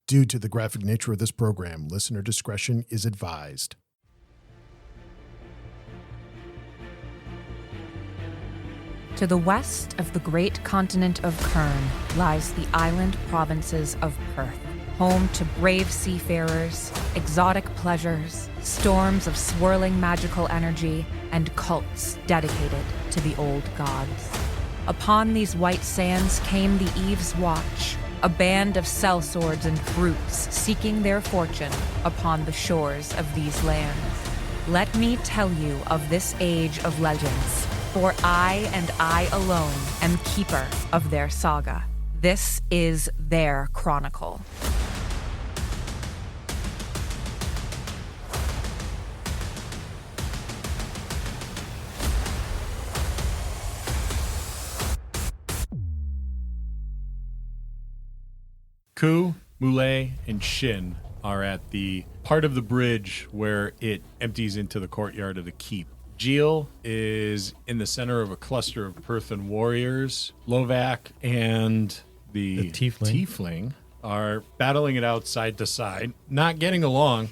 Due to the graphic nature of this program, listener discretion is advised. To the west of the great continent of Kern lies the island provinces of Perth, home to brave seafarers, exotic pleasures, storms of swirling magical energy, and cults dedicated to the old gods. Upon these white sands came the Eve's Watch, a band of sellswords and brutes seeking their fortune upon the shores of these lands. Let me tell you of this age of legends, for I and I alone am keeper of their saga. This is their chronicle. Ku, Moulet, and Shynn are at the part of the bridge where it empties into the courtyard of the keep. Jeel is in the center of a cluster of Perthan warriors. Lovak and the tiefling are battling it out side to side, not getting along.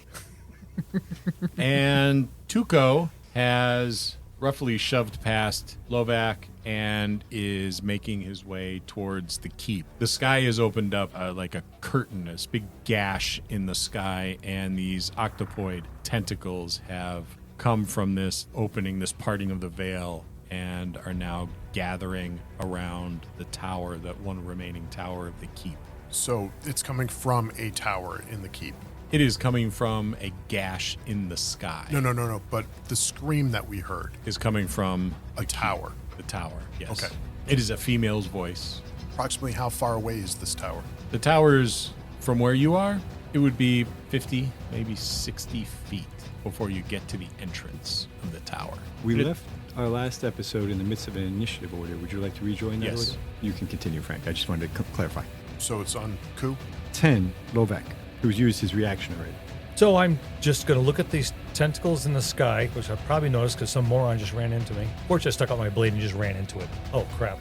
And Tuco has roughly shoved past Lovak and is making his way towards the keep. The sky is opened up like a curtain, this big gash in the sky, and these octopoid tentacles have come from this opening, this parting of the veil, and are now gathering around the tower, that one remaining tower of the keep. So it's coming from a tower in the keep. It is coming from a gash in the sky. No. But the scream that we heard Is coming from a tower. The tower, yes. Okay. It is a female's voice. Approximately how far away is this tower? The tower's from where you are, it would be 50, maybe 60 feet before you get to the entrance of the tower. We left our last episode in the midst of an initiative order. Would you like to rejoin that Yes. order? You can continue, Frank. I just wanted to clarify. So it's on Ku? 10, Lovak, who's used his reaction already. So I'm just going to look at these tentacles in the sky, which I probably noticed because some moron just ran into me. Fortunately, I stuck out my blade and just ran into it. Oh, crap.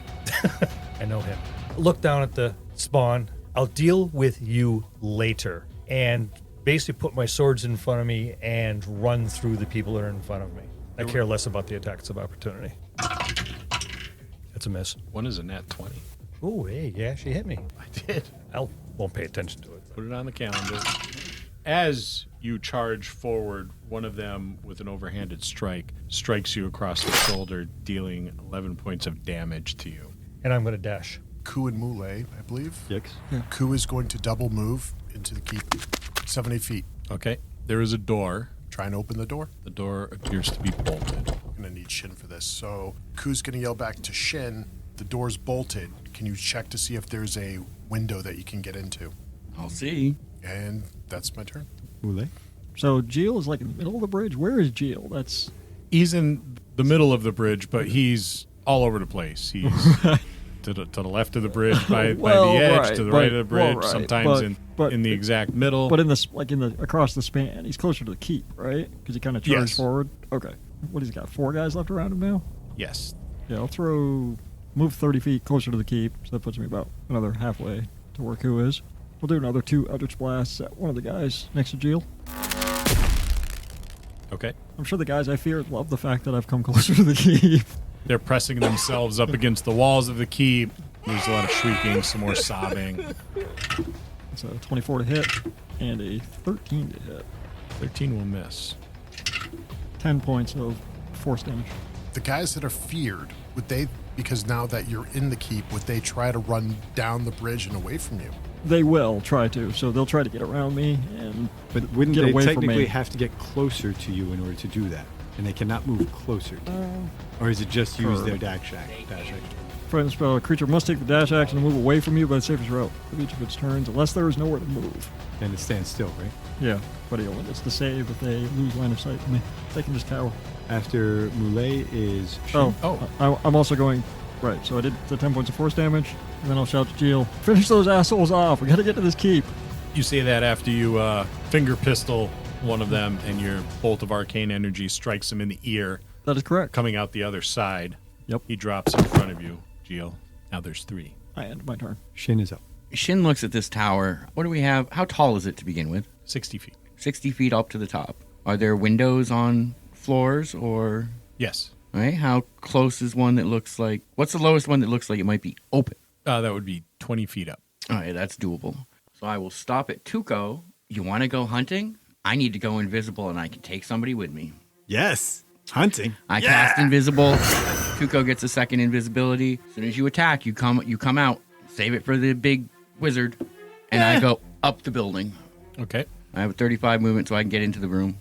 I know him. Look down at the spawn. I'll deal with you later. And basically put my swords in front of me and run through the people that are in front of me. I care less about the attacks of opportunity. That's a miss. One is a nat 20. Oh, hey, yeah, she hit me. I did. I won't pay attention to it. Put it on the calendar. As you charge forward, one of them, with an overhanded strike, strikes you across the shoulder, dealing 11 points of damage to you. And I'm going to dash. Ku and Moulet, I believe. Yes. Ku is going to double move into the keep. 70 feet. Okay. There is a door. Try and open the door. The door appears to be bolted. I'm going to need Shynn for this. So Ku's going to yell back to Shynn, the door's bolted. Can you check to see if there's a window that you can get into? I'll see. And that's my turn. Moulet? So Jeel is like in the middle of the bridge. Where is Jeel? That's He's in the middle of the bridge, but he's all over the place. He's to the left of the bridge by Well, the edge, right, to the but- right of the bridge, well, right, sometimes but- in the exact middle. but in this across the span. He's closer to the keep, right? Because he kind of charged Yes. forward. Okay. What he's got? 4 guys left around him now. Yes. Yeah, I'll move 30 feet closer to the keep, so that puts me about another halfway to where Ku is. We'll do another 2 Eldritch Blasts at one of the guys next to Jeel. Okay. I'm sure the guys I fear love the fact that I've come closer to the keep. They're pressing themselves up against the walls of the keep. There's a lot of shrieking, some more sobbing. It's a 24 to hit and a 13 to hit. 13 will miss. 10 points of force damage. The guys that are feared, would they, because now that you're in the keep, would they try to run down the bridge and away from you? They will try to, so they'll try to get around me and But wouldn't get they away from technically me. have to get closer to you in order to do that? And they cannot move closer to you? Or is it just use their dash action? Friend spell, a creature must take the dash action to move away from you by the safest route of each of its turns, unless there is nowhere to move. And it stands still, right? Yeah, but he only gets to save if they lose line of sight to me. They can just cower. After Moulet is Shynn. I'm also going... Right, so I did the 10 points of force damage, and then I'll shout to Jeel, finish those assholes off, we gotta get to this keep. You say that after you finger pistol one of them, and your bolt of arcane energy strikes him in the ear. That is correct. Coming out the other side. Yep. He drops in front of you, Jeel. Now there's 3. I end my turn. Shynn is up. Shynn looks at this tower. What do we have? How tall is it to begin with? 60 feet. 60 feet up to the top. Are there windows on floors or... Yes. All right, how close is one that looks like... What's the lowest one that looks like it might be open? That would be 20 feet up. All right, that's doable. So I will stop at Tuco. You want to go hunting? I need to go invisible and I can take somebody with me. Yes. Hunting. I cast invisible. Tuco gets a second invisibility. As soon as you attack, you come out. Save it for the big wizard. And I go up the building. Okay. I have a 35 movement so I can get into the room.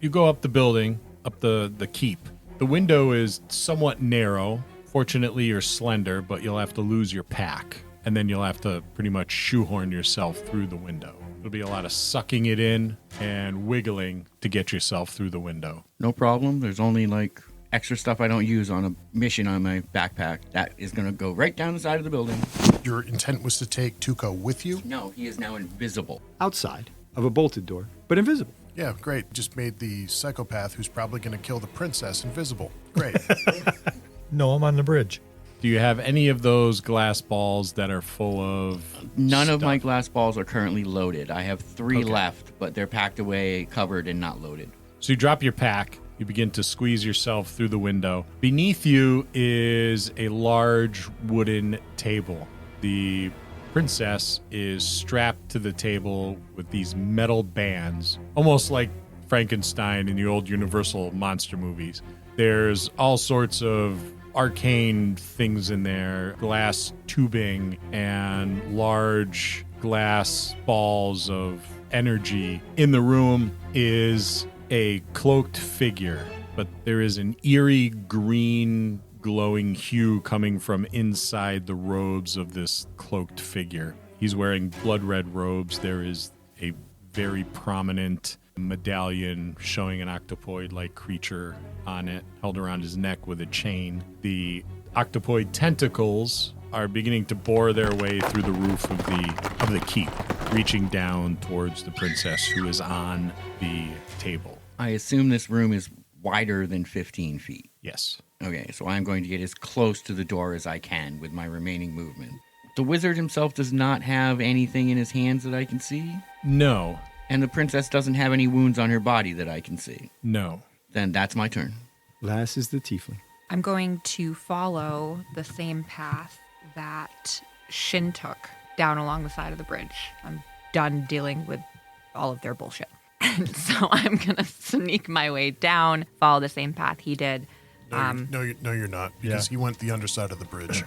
You go up the building, up the keep. The window is somewhat narrow. Fortunately, you're slender, but you'll have to lose your pack. And then you'll have to pretty much shoehorn yourself through the window. It'll be a lot of sucking it in and wiggling to get yourself through the window. No problem. There's only like extra stuff I don't use on a mission on my backpack. That is going to go right down the side of the building. Your intent was to take Tuco with you? No, he is now invisible. Outside of a bolted door, but invisible. Yeah, great. Just made the psychopath who's probably going to kill the princess invisible. Great. No, I'm on the bridge. Do you have any of those glass balls that are full of None of my stuff? glass balls are currently loaded. I have 3 Okay. left, but they're packed away, covered, and not loaded. So you drop your pack. You begin to squeeze yourself through the window. Beneath you is a large wooden table. The princess is strapped to the table with these metal bands, almost like Frankenstein in the old Universal monster movies. There's all sorts of arcane things in there, glass tubing and large glass balls of energy. In the room is a cloaked figure, but there is an eerie green glowing hue coming from inside the robes of this cloaked figure. He's wearing blood red robes. There is a very prominent medallion showing an octopoid-like creature on it, held around his neck with a chain. The octopoid tentacles are beginning to bore their way through the roof of the keep, reaching down towards the princess who is on the table. I assume this room is wider than 15 feet. Yes. Okay, so I'm going to get as close to the door as I can with my remaining movement. The wizard himself does not have anything in his hands that I can see, No. and the princess doesn't have any wounds on her body that I can see. No. Then that's my turn. Last is the tiefling. I'm going to follow the same path that Shynn took down along the side of the bridge. I'm done dealing with all of their bullshit. And so I'm going to sneak my way down, follow the same path he did. No, you're not, because he went the underside of the bridge.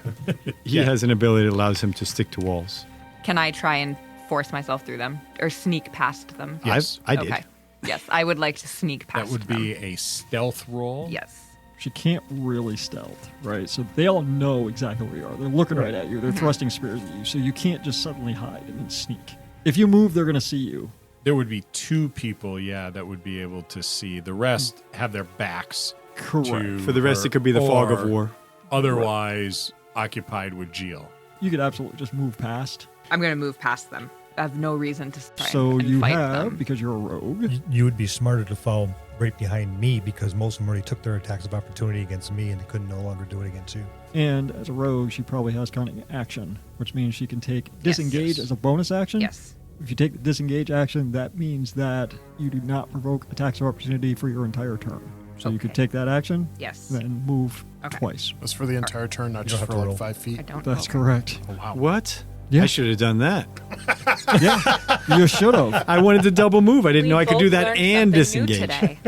He has an ability that allows him to stick to walls. Can I try and force myself through them or sneak past them? Yes. I did. Okay. Yes, I would like to sneak past That would be a stealth roll. Yes. She can't really stealth, right? So they all know exactly where you are. They're looking right at you. They're thrusting spears at you. So you can't just suddenly hide and then sneak. If you move, they're going to see you. There would be 2 people, that would be able to see. The rest have their backs Correct. to For the rest, her, it could be the fog of or war. Otherwise occupied with Jeel. You could absolutely just move past. I'm going to move past them. I have no reason to try So and you fight have, them. because you're a rogue, You would be smarter to follow right behind me because most of them already took their attacks of opportunity against me and they couldn't no longer do it against you. and as a rogue, she probably has cunning action, which means she can take disengage as a bonus action. Yes. If you take the disengage action, that means that you do not provoke attacks of opportunity for your entire turn. So you could take that action, Yes. then move Okay. twice. That's for the entire turn, not You just don't for have to like roll. 5 I feet. don't. That's okay. correct. Oh, wow. What? Yeah. I should have done that. Yeah, you should have. I wanted to double move. I didn't We know I could both do that learned and something new disengage. today.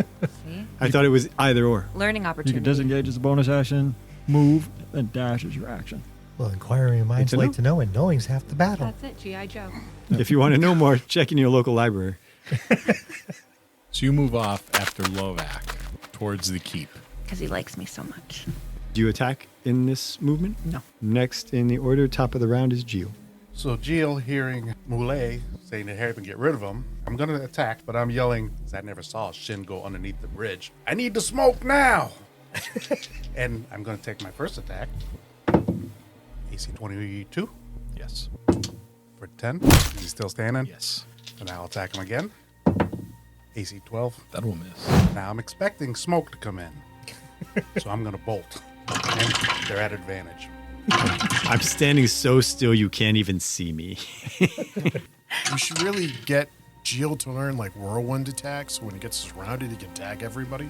See? I thought it was either or. Learning You opportunity. can disengage as a bonus action, move, and dash as your action. Well, inquiring minds to like know. to know, and knowing's half the battle. That's it, G.I. Joe. If you want to know more, check in your local library. So you move off after Lovak towards the keep. Because he likes me so much. Do you attack in this movement? No. Next in the order, top of the round is Jeel. So Jeel, hearing Moulet saying to hurry up and get rid of him, I'm going to attack, but I'm yelling, because I never saw Shynn go underneath the bridge, I need the smoke now! And I'm going to take my first attack. AC 22 Yes. for 10. Is he still standing? Yes. And I'll attack him again. AC 12. That will miss. Now I'm expecting smoke to come in. So I'm going to bolt. And they're at advantage. I'm standing so still you can't even see me. We should really get Jeel to learn like whirlwind attacks. So when he gets surrounded, he can tag everybody.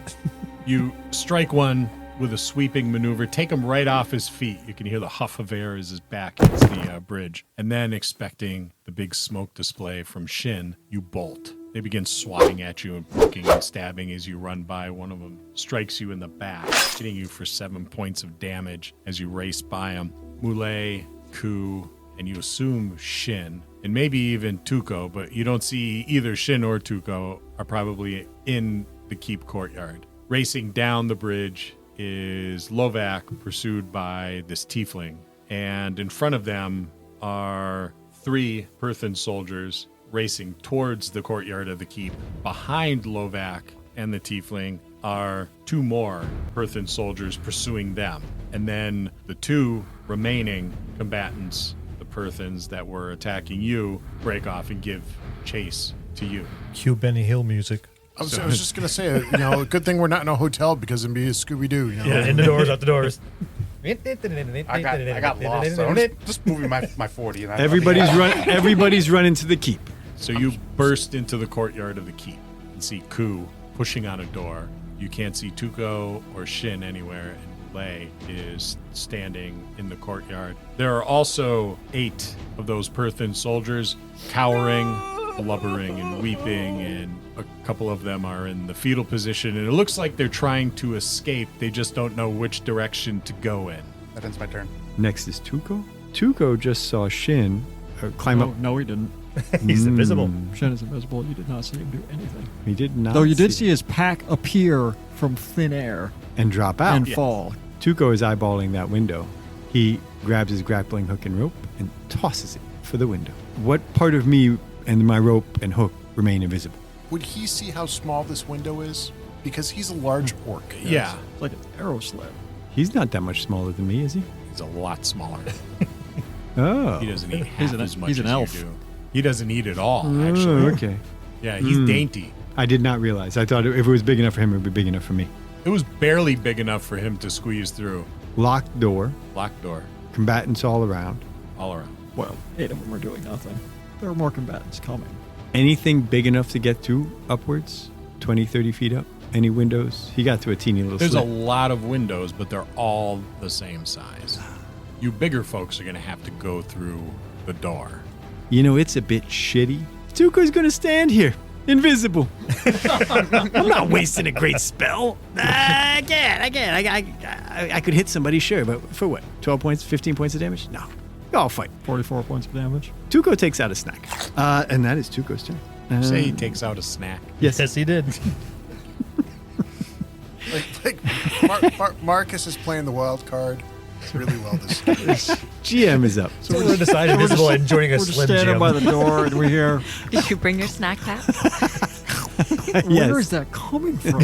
You strike one with a sweeping maneuver, take him right off his feet. You can hear the huff of air as his back hits the bridge. And then, expecting the big smoke display from Shynn, you bolt. They begin swatting at you and poking and stabbing as you run by. One of them strikes you in the back, hitting you for 7 points of damage as you race by him. Mule, Ku, and you assume Shynn, and maybe even Tuco, but you don't see either Shynn or Tuco are probably in the keep courtyard. Racing down the bridge is Lovak, pursued by this tiefling. And in front of them are 3 Perthan soldiers racing towards the courtyard of the keep. Behind Lovak and the tiefling are 2 more Perthan soldiers pursuing them. And then the 2 remaining combatants, the Perthans that were attacking you, break off and give chase to you. Cue Benny Hill music. I was just gonna say, a good thing we're not in a hotel because it'd be a Scooby Doo. Yeah, in the doors, out the doors. I got lost. So I'm just moving my 40. And Everybody's running to the keep. So you burst into the courtyard of the keep and see Ku pushing on a door. You can't see Tuco or Shynn anywhere, and Lei is standing in the courtyard. There are also 8 of those Perthan soldiers cowering, blubbering, and weeping, and a couple of them are in the fetal position, and it looks like they're trying to escape. They just don't know which direction to go in. That ends my turn. Next is Tuco. Tuco just saw Shynn climb up. No, he didn't. He's invisible. Shynn is invisible. You did not see him do anything. He did not. Though you did see his pack appear from thin air and drop out and fall. Tuco is eyeballing that window. He grabs his grappling hook and rope and tosses it for the window. What part of me and my rope and hook remain invisible? Would he see how small this window is? Because he's a large orc. Yeah, It's like an arrow sled. He's not that much smaller than me, is he? he's a lot smaller. Oh. He doesn't eat half as much he's an as elf. you do. He doesn't eat at all, Oh, actually. okay. Yeah, he's dainty. I did not realize. I thought if it was big enough for him, it would be big enough for me. It was barely big enough for him to squeeze through. Locked door, Locked door combatants all around. all around. Well, 8 of them are doing nothing. There are more combatants coming. Anything big enough to get through upwards? 20, 30 feet up? Any windows? He got through a teeny little There's a slit. lot of windows, but they're all the same size. You bigger folks are going to have to go through the door. It's a bit shitty. Tuco's going to stand here, invisible. I'm not wasting a great spell. I can't. I could hit somebody, sure, but for what? 12 points, 15 points of damage? No. I'll fight. 44 points of damage. Tuco takes out a snack. And that is Tuco's turn. Say he takes out a snack. Yes. Yes, he did. Marcus is playing the wild card. It's really well this. GM is up. So we're decided invisible and joining a We're just Slim standing Jim. by the door and we hear, Did you bring your snack pack? where is that coming from?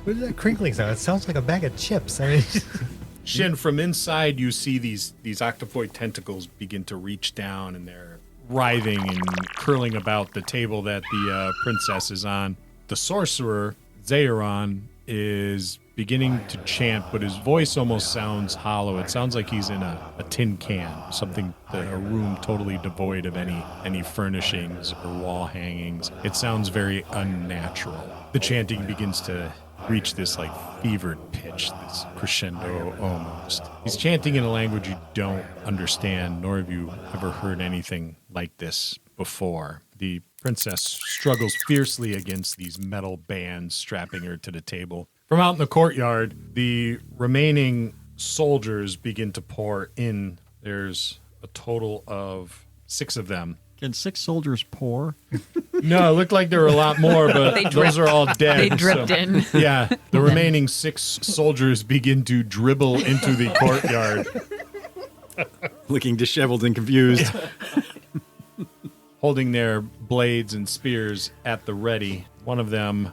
What is that crinkling sound? It sounds like a bag of chips. I mean, Shynn, from inside, you see these octopoid tentacles begin to reach down, and they're writhing and curling about the table that the princess is on. The sorcerer, Zaeron, is beginning to chant, but his voice almost sounds hollow. It sounds like he's in a tin can, a room totally devoid of any furnishings or wall hangings. It sounds very unnatural. The chanting begins to reach this like fevered pitch, this crescendo almost. He's chanting in a language you don't understand, nor have you ever heard anything like this before. The princess struggles fiercely against these metal bands strapping her to the table. From out in the courtyard, the remaining soldiers begin to pour in. There's a total of 6 of them. Can 6 soldiers pour? No, it looked like there were a lot more, but They those dripped. are all dead. They dripped in. Yeah, the remaining 6 soldiers begin to dribble into the courtyard, Looking disheveled and confused. holding their blades and spears at the ready. One of them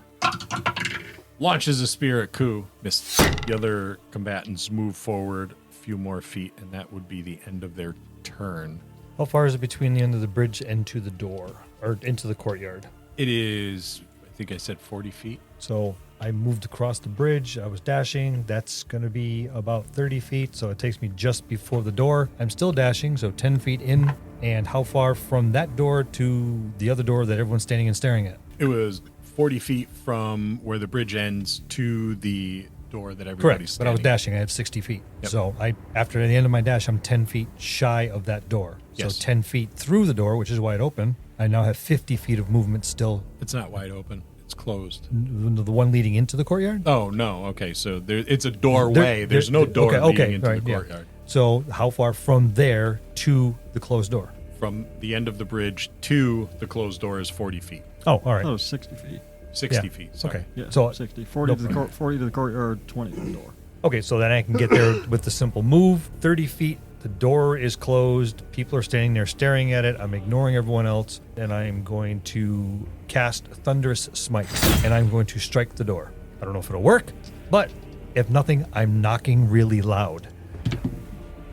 launches a spear at Ku. Missed. The other combatants move forward a few more feet, and that would be the end of their turn. how far is it between the end of the bridge and to the door, or into the courtyard? It is, I think I said 40 feet. So I moved across the bridge. I was dashing. That's going to be about 30 feet, so it takes me just before the door. I'm still dashing, so 10 feet in. And how far from that door to the other door that everyone's standing and staring at? It was 40 feet from where the bridge ends to the door that everybody's Correct, but I standing was at. dashing. I have 60 feet. Yep. So after the end of my dash, I'm 10 feet shy of that door. Yes. So 10 feet through the door, which is wide open, I now have 50 feet of movement still. It's not wide open. It's closed. The one leading into the courtyard? Oh, no. Okay, so it's a doorway. There's no door leading into the courtyard. So how far from there to the closed door? From the end of the bridge to the closed door is 40 feet. Oh, all right. Oh, 60 feet. 60 Yeah. feet. Sorry. Okay. Yeah, So 60. 40, to the 40 to the courtyard, 20 to the door. Okay, so then I can get there with the simple move. 30 feet, the door is closed. People are standing there staring at it. I'm ignoring everyone else, and I'm going to cast Thunderous Smite, and I'm going to strike the door. I don't know if it'll work, but if nothing, I'm knocking really loud.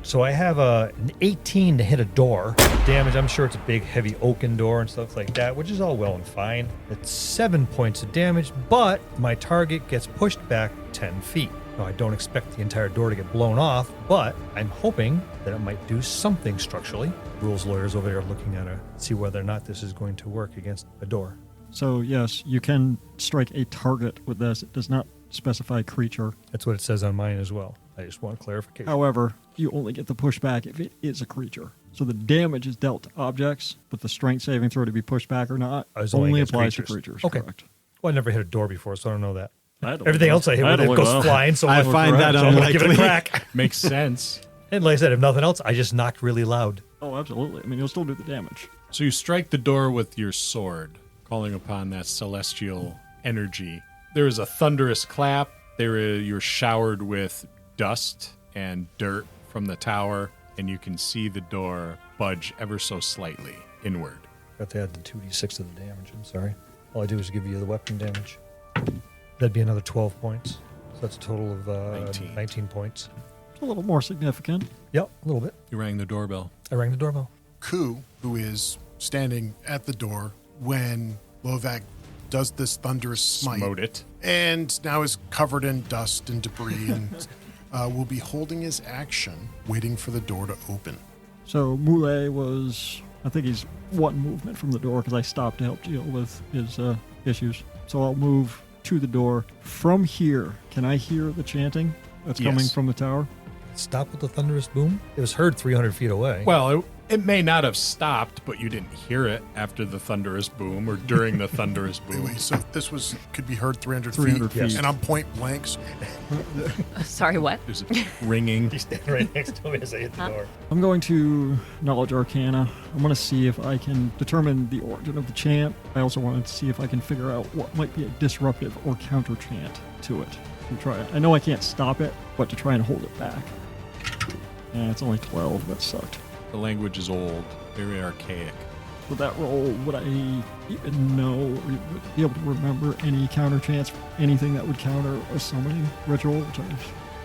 So I have an 18 to hit a door. Damage, I'm sure it's a big, heavy oaken door and stuff like that, which is all well and fine. It's 7 points of damage, but my target gets pushed back 10 feet. Now, I don't expect the entire door to get blown off, but I'm hoping that it might do something structurally. Rules lawyers over there are looking at it, see whether or not this is going to work against a door. So, yes, you can strike a target with this. It does not specify creature. That's what it says on mine as well. I just want clarification. However, you only get the pushback if it is a creature. So the damage is dealt to objects, but the strength saving throw to be pushed back or not Oh, it's only only against applies to creatures. creatures. Okay. Correct. Well, I never hit a door before, so I don't know that. I don't Everything know. else I hit with don't it goes know. flying, so I I'm find that so I'm gonna give it a unlikely. crack. Makes sense. And like I said, if nothing else, I just knocked really loud. Oh, absolutely. I mean, you'll still do the damage. So you strike the door with your sword, calling upon that celestial energy. There is a thunderous clap. You're showered with dust and dirt from the tower, and you can see the door budge ever so slightly inward. Got to add the 2d6 of the damage. I'm sorry. All I do is give you the weapon damage. That'd be another 12 points. So that's a total of 19 points. It's a little more significant. Yep, a little bit. You rang the doorbell. I rang the doorbell. Ku, who is standing at the door when Lovak does this thunderous smite, Smote it. and now is covered in dust and debris, and will be holding his action, waiting for the door to open. So Moulet was, I think he's one movement from the door because I stopped to help Jeel with his issues. So I'll move to the door. From here, can I hear the chanting that's coming Yes. from the tower? Stop with the thunderous boom? It was heard 300 feet away. Well, it may not have stopped, but you didn't hear it after the thunderous boom or during the thunderous boom. Wait, so this could be heard 300, 300 feet, feet. and I'm point blank. So Sorry, what? There's a ringing. He's standing right next to me as I hit the door. I'm going to Knowledge Arcana. I'm going to see if I can determine the origin of the chant. I also wanted to see if I can figure out what might be a disruptive or counter chant to it. To try it. I know I can't stop it, but to try and hold it back. And it's only 12. That sucked. The language is old, very archaic. With that roll, would I even know, or be able to remember any counter chants, anything that would counter a summoning ritual, which I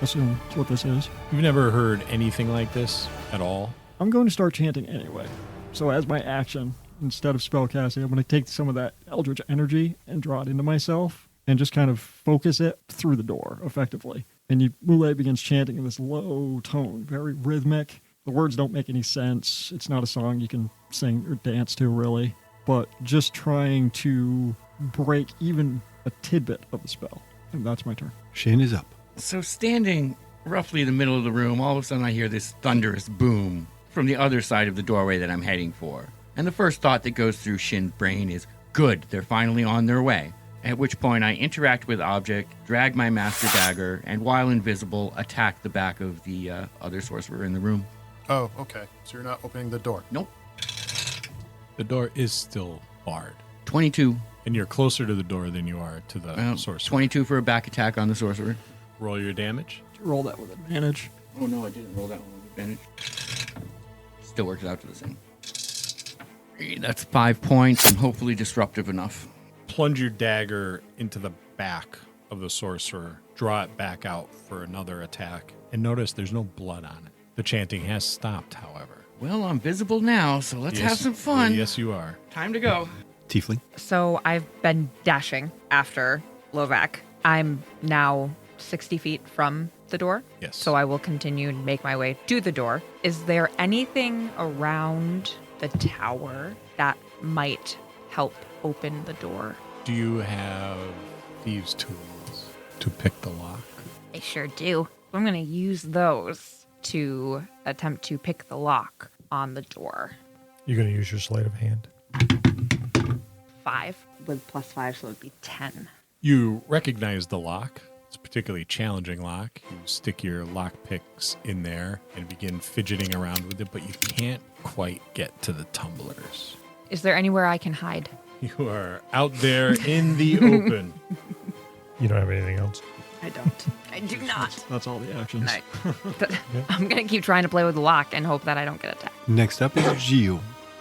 assume is what this is? You've never heard anything like this at all? I'm going to start chanting anyway. So as my action, instead of spellcasting, I'm going to take some of that eldritch energy and draw it into myself and just kind of focus it through the door, effectively. And Moulet begins chanting in this low tone, very rhythmic. The words don't make any sense. It's not a song you can sing or dance to, really. But just trying to break even a tidbit of the spell. And that's my turn. Shynn is up. So standing roughly in the middle of the room, all of a sudden I hear this thunderous boom from the other side of the doorway that I'm heading for. And the first thought that goes through Shin's brain is, good, they're finally on their way. At which point I interact with object, drag my master dagger, and while invisible, attack the back of the other sorcerer in the room. Oh, okay. So you're not opening the door. Nope. The door is still barred. 22. And you're closer to the door than you are to the Well, sorcerer. 22 for a back attack on the sorcerer. Roll your damage. Roll that with advantage. Oh no, I didn't roll that one with advantage. Still works out to the same. That's 5 points and hopefully disruptive enough. Plunge your dagger into the back of the sorcerer. Draw it back out for another attack. And notice there's no blood on it. The chanting has stopped, however. Well, I'm visible now, so let's Yes- have some fun. Yes, you are. Time to go. Tiefling. So I've been dashing after Lovak, I'm now 60 feet from the door. Yes. So I will continue to make my way to the door. Is there anything around the tower that might help open the door? Do you have thieves' tools to pick the lock? I sure do. I'm going to use those to attempt to pick the lock on the door. You're going to use your sleight of hand. 5 with +5, so it would be 10. You recognize the lock. It's a particularly challenging lock. You stick your lock picks in there and begin fidgeting around with it, but you can't quite get to the tumblers. Is there anywhere I can hide? You are out there in the open. You don't have anything else? I don't. I do not. That's all the actions. I'm going to keep trying to play with the lock and hope that I don't get attacked. Next up is Jeel.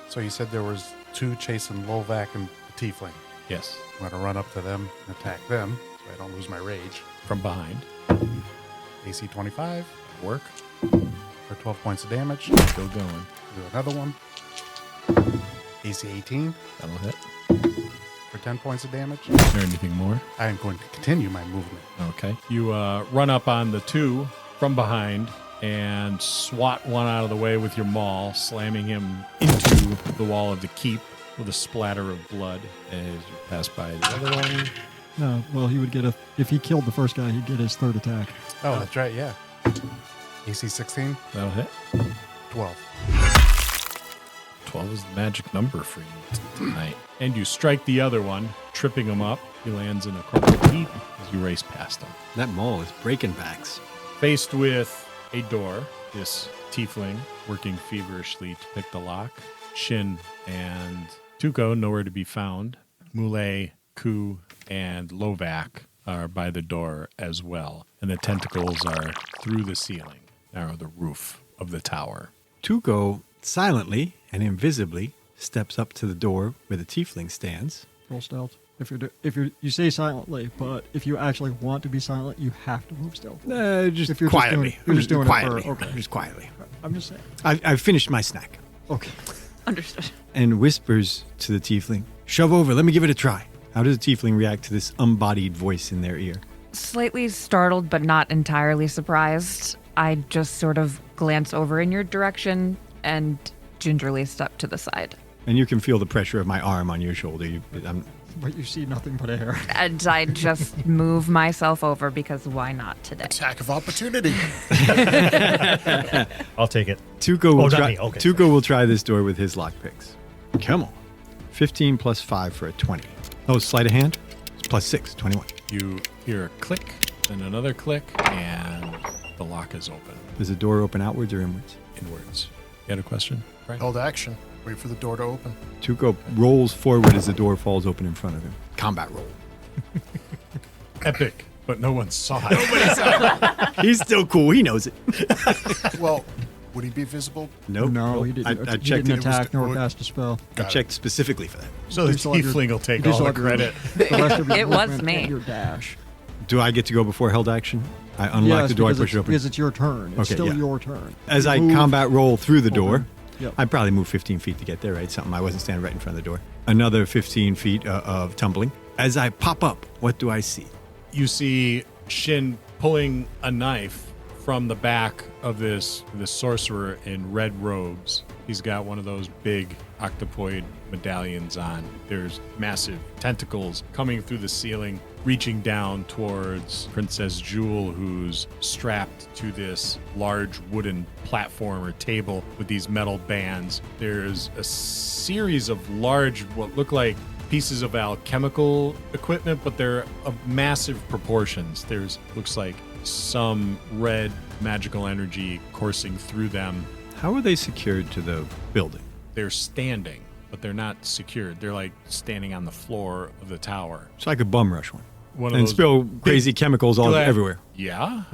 So you said there was 2 chasing Lovak and the Tiefling. Yes, I'm going to run up to them and attack them so I don't lose my rage. from behind. AC 25 Work. for 12 points of damage. Still going. Do another one. AC 18 That'll hit. for 10 points of damage. Is there anything more? I am going to continue my movement. Okay. You run up on the 2 from behind and swat one out of the way with your maul, slamming him into the wall of the keep with a splatter of blood as you pass by the other one. No, well, he would get if he killed the first guy, he'd get his third attack. Oh, that's right, yeah. AC 16, That'll hit. 12. 12 is the magic number for you tonight. And you strike the other one, tripping him up. He lands in a crumpled heap as you race past him. That maul is breaking backs. Faced with a door, this tiefling working feverishly to pick the lock. Shynn and Tuco nowhere to be found. Mule, Ku, and Lovak are by the door as well. And the tentacles are through the ceiling, or the roof of the tower. Tuco silently and invisibly steps up to the door where the tiefling stands. Roll stealth. You say silently, but if you actually want to be silent, you have to move stealth. Just If you're just quietly. doing- you're just doing it quietly. for- okay. Just quietly. I'm just saying. I've finished my snack. Okay. Understood. And whispers to the tiefling, "Shove over, let me give it a try." How does the tiefling react to this unbodied voice in their ear? Slightly startled, but not entirely surprised. I just sort of glance over in your direction and gingerly step to the side. And you can feel the pressure of my arm on your shoulder. But you see nothing but air. And I just move myself over because why not today? Attack of opportunity. I'll take it. Tuco will not try. me. Okay, Tuco will try this door with his lockpicks. Come on, 15 plus 5 for a 20. Oh, sleight of hand. It's plus 6, 21. You hear a click, then another click, and the lock is open. Does the door open outwards or inwards? Inwards. You had a question? Right. Held action. Wait for the door to open. Tuco rolls forward as the door falls open in front of him. Combat roll. Epic, but no one saw it. He's still cool. He knows it. Well, would he be visible? Nope. No, he didn't. I He checked didn't it. attack nor Would- cast a spell. I checked specifically for that. So the You still have your- tiefling will take you all still the have your- credit. The rest of your It was movement me. and your dash. Do I get to go before held action? I unlock Yes, the door. I because push it it's- open. Because it's your turn. It's Okay, still yeah. your turn. As You I move, combat roll through the door, open. Yep. I probably moved 15 feet to get there, right? Something. I wasn't standing right in front of the door. Another 15 feet of tumbling. As I pop up, what do I see? You see Shynn pulling a knife from the back of this sorcerer in red robes. He's got one of those big octopoid medallions on. There's massive tentacles coming through the ceiling, reaching down towards Princess Jeel, who's strapped to this large wooden platform or table with these metal bands. There's a series of large, what look like pieces of alchemical equipment, but they're of massive proportions. There's, looks like, some red magical energy coursing through them. How are they secured to the building? They're standing, but they're not secured. They're like standing on the floor of the tower. So I could bum rush one. One of And those spill big crazy chemicals all everywhere. Yeah,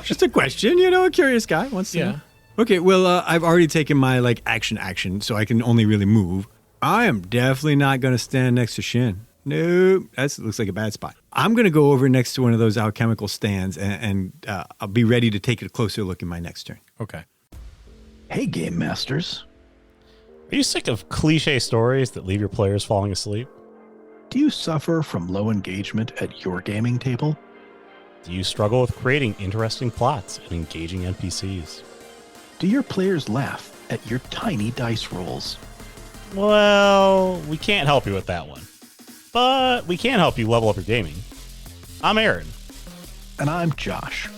Just a question, a curious guy wants to Yeah. know. Okay, well, I've already taken my action, so I can only really move. I am definitely not going to stand next to Shynn. Nope, that looks like a bad spot. I'm going to go over next to one of those alchemical stands, and I'll be ready to take a closer look in my next turn. Okay. Hey, Game Masters. Are you sick of cliche stories that leave your players falling asleep? Do you suffer from low engagement at your gaming table? Do you struggle with creating interesting plots and engaging NPCs? Do your players laugh at your tiny dice rolls? Well, we can't help you with that one. But we can help you level up your gaming. I'm Aaron. And I'm Josh.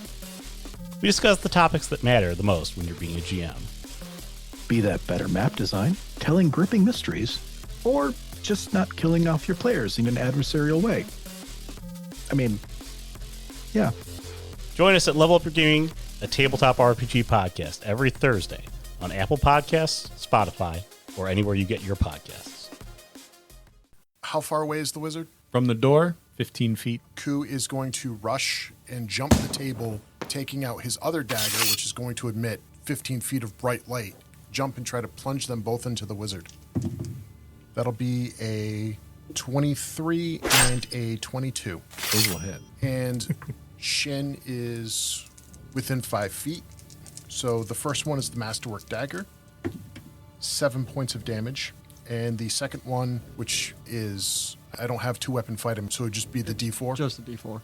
We discuss the topics that matter the most when you're being a GM. Be that better map design, telling gripping mysteries, or just not killing off your players in an adversarial way. I mean, yeah. Join us at Level Up Your Gaming, a tabletop RPG podcast, every Thursday on Apple Podcasts, Spotify, or anywhere you get your podcasts. How far away is the wizard? From the door, 15 feet. Ku is going to rush and jump the table, taking out his other dagger, which is going to emit 15 feet of bright light. Jump and try to plunge them both into the wizard. That'll be a 23 and a 22. Those will hit. And Shynn is within 5 feet. So the first one is the Masterwork Dagger. 7 points of damage. And the second one, which is, I don't have 2-weapon fighting, so it would just be the D4. Just the D4.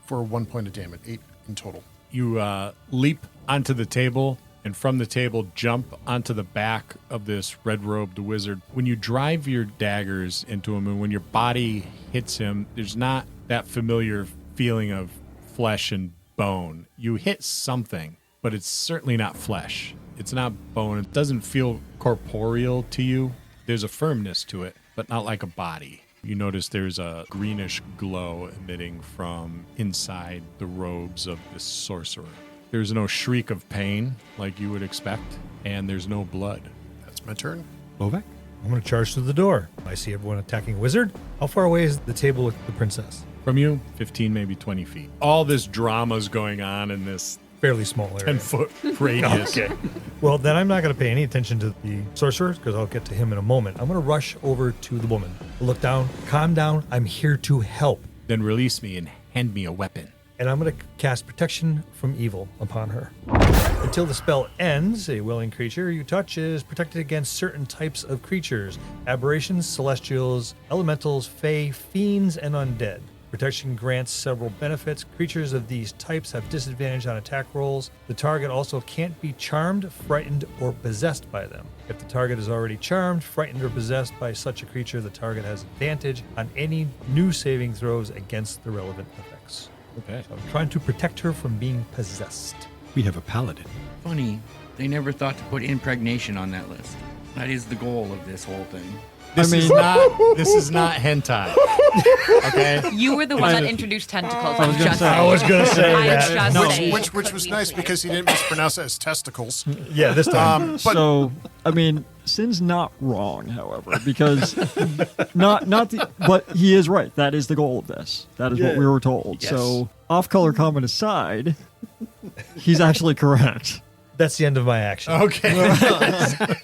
For 1 point of damage, 8 in total. You leap onto the table, and from the table jump onto the back of this red-robed wizard. When you drive your daggers into him and when your body hits him, there's not that familiar feeling of flesh and bone. You hit something, but it's certainly not flesh. It's not bone. It doesn't feel corporeal to you. There's a firmness to it, but not like a body. You notice there's a greenish glow emitting from inside the robes of this sorcerer. There's no shriek of pain like you would expect, and there's no blood. That's my turn. Lovak? I'm going to charge through the door. I see everyone attacking a wizard. How far away is the table with the princess? From you, 15, maybe 20 feet. All this drama's going on in this Fairly small area. 10-foot radius. Okay. Well, then I'm not going to pay any attention to the sorcerer because I'll get to him in a moment. I'm going to rush over to the woman. Look down, calm down. I'm here to help. Then release me and hand me a weapon. And I'm going to cast protection from evil upon her. Until the spell ends, a willing creature you touch is protected against certain types of creatures: aberrations, celestials, elementals, fae, fiends, and undead. Protection grants several benefits. Creatures of these types have disadvantage on attack rolls. The target also can't be charmed, frightened, or possessed by them. If the target is already charmed, frightened, or possessed by such a creature, the target has advantage on any new saving throws against the relevant effects. Okay. So I'm trying to protect her from being possessed. We have a paladin. Funny, they never thought to put impregnation on that list. That is the goal of this whole thing. This is not hentai. Okay? You were the one that introduced tentacles. I was going to say Which was nice because he didn't mispronounce it as testicles. Yeah, this time. But Sin's not wrong, however, because but he is right. That is the goal of this. That is what we were told. Yes. So, off-color comment aside, he's actually correct. That's the end of my action. Okay.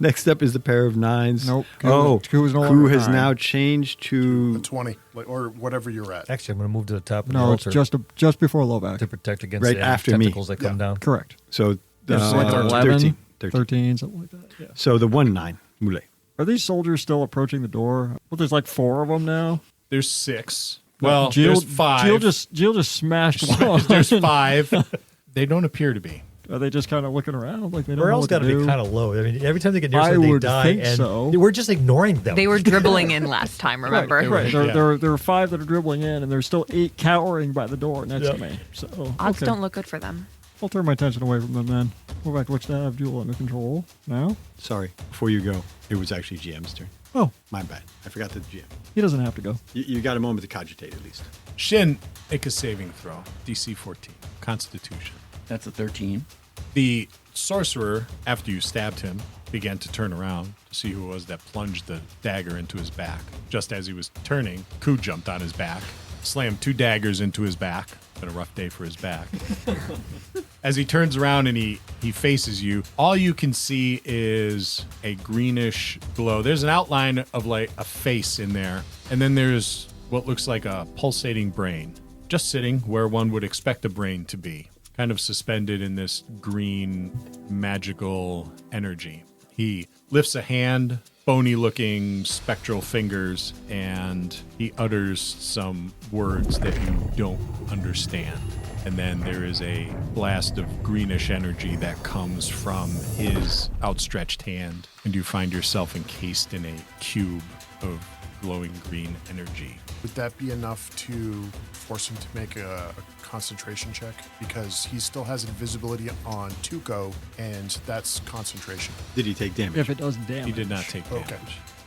Next up is the pair of nines. Nope. Ku has now changed to 20, or whatever you're at. Actually, I'm going to move to the top of the No, it's altar just before Lovak. to protect against Right the after me. tentacles that come down. Correct. so There's like 13. 13, something like that. Yeah. So the 1-9, Mule. Are these soldiers still approaching the door? Well, there's like 4 of them now. There's 6. Well, Jeel, there's 5. Jeel just smashed one. There's 5. They don't appear to be. Are they just kind of looking around like they don't know Morale's what got to to do? be kind of low. I mean, every time they get near I something, they would die, think and so. we're just ignoring them. They were dribbling in last time, remember? Right. Yeah. There are 5 that are dribbling in, and there's still 8 cowering by the door next to me. So Odds okay. don't look good for them. I'll turn my attention away from them then. Go back to which I have Jeel under control now. Sorry, before you go, it was actually GM's turn. Oh, My bad. I forgot the GM. he doesn't have to go. You got a moment to cogitate at least. Shynn, make a saving throw. DC 14. Constitution. That's a 13. The sorcerer, after you stabbed him, began to turn around to see who it was that plunged the dagger into his back. Just as he was turning, Ku jumped on his back, slammed 2 daggers into his back. Been a rough day for his back. As he turns around and he faces you, all you can see is a greenish glow. There's an outline of like a face in there, and then there's what looks like a pulsating brain, just sitting where one would expect a brain to be, kind of suspended in this green magical energy. He lifts a hand, bony-looking spectral fingers, and he utters some words that you don't understand. And then there is a blast of greenish energy that comes from his outstretched hand, and you find yourself encased in a cube of glowing green energy. Would that be enough to force him to make a concentration check? Because he still has invisibility on Tuco, and that's concentration. Did he take damage? If it does damage. He did not take damage. Okay.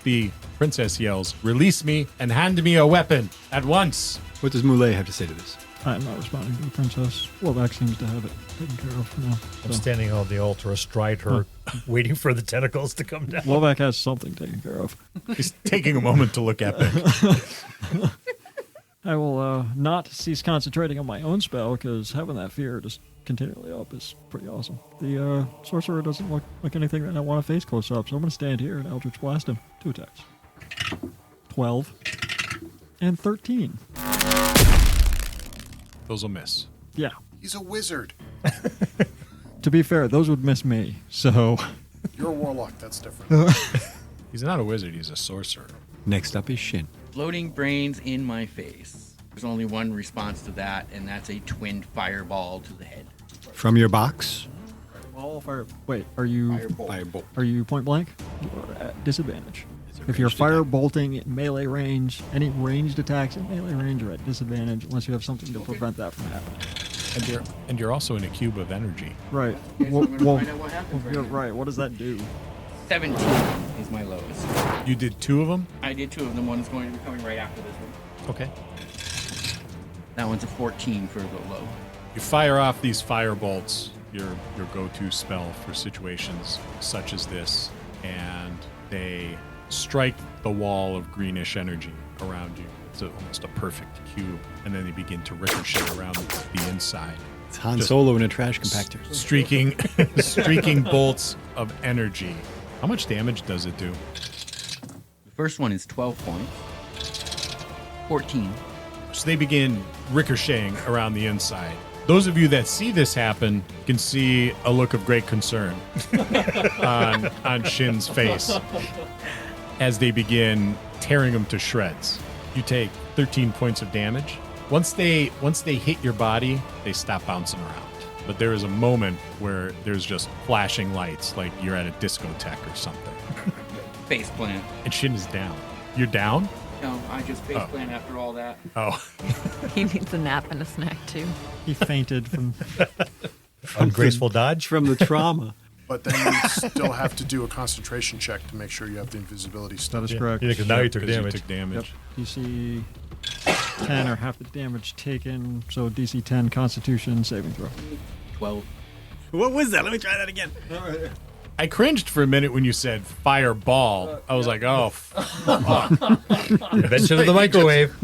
The princess yells, "Release me and hand me a weapon at once!" What does Moulay have to say to this? I'm not responding to the princess. Lovak seems to have it taken care of for now. I'm So. standing on the altar astride her, waiting for the tentacles to come down. Lovak has something taken care of. He's taking a moment to look epic. I will not cease concentrating on my own spell because having that fear just continually up is pretty awesome. The sorcerer doesn't look like anything that I want to face close up, so I'm going to stand here and Eldritch Blast him. 2 attacks. 12 and 13. Those will miss. Yeah. He's a wizard. To be fair, those would miss me, so... You're a warlock. That's different. He's not a wizard, he's a sorcerer. Next up is Shynn. Floating brains in my face. There's only one response to that, and that's a twin fireball to the head. From your box, All fire... Wait, are you... Firebolt. firebolt. Are you point blank? You are at disadvantage. a If you're ranged attack. fire-bolting at melee range, any ranged attacks at melee range are at disadvantage unless you have something to prevent that from happening. And you're also in a cube of energy. Right. Okay, so I'm gonna find out what happens right you're now. right. What does that do? 17 is my lowest. You did 2 of them? I did 2 of them. One is going to be coming right after this one. Okay. That one's a 14 for the low. You fire off these fire bolts, your go-to spell for situations such as this, and they strike the wall of greenish energy around you. It's almost a perfect cube, and then they begin to ricochet around the inside, It's Han Solo in a trash compactor. streaking bolts of energy. How much damage does it do? The first one is 12 points. 14. So they begin ricocheting around the inside. Those of you that see this happen can see a look of great concern on Shin's face as they begin tearing him to shreds. You take 13 points of damage. Once they hit your body, they stop bouncing around. But there is a moment where there's just flashing lights, like you're at a discotheque or something. Face plant. And Shyn is down. You're down? No, I just face plant after all that. Oh. He needs a nap and a snack too. He fainted from... Ungraceful dodge. From the trauma. But then you still have to do a concentration check to make sure you have the invisibility That stuff. is correct. Yeah, because now you took 'Cause you damage. took damage. Yep. DC 10 or half the damage taken, so DC 10 Constitution saving throw. 12. What was that? Let me try that again. I cringed for a minute when you said fireball. I was like, oh, Invention of the microwave.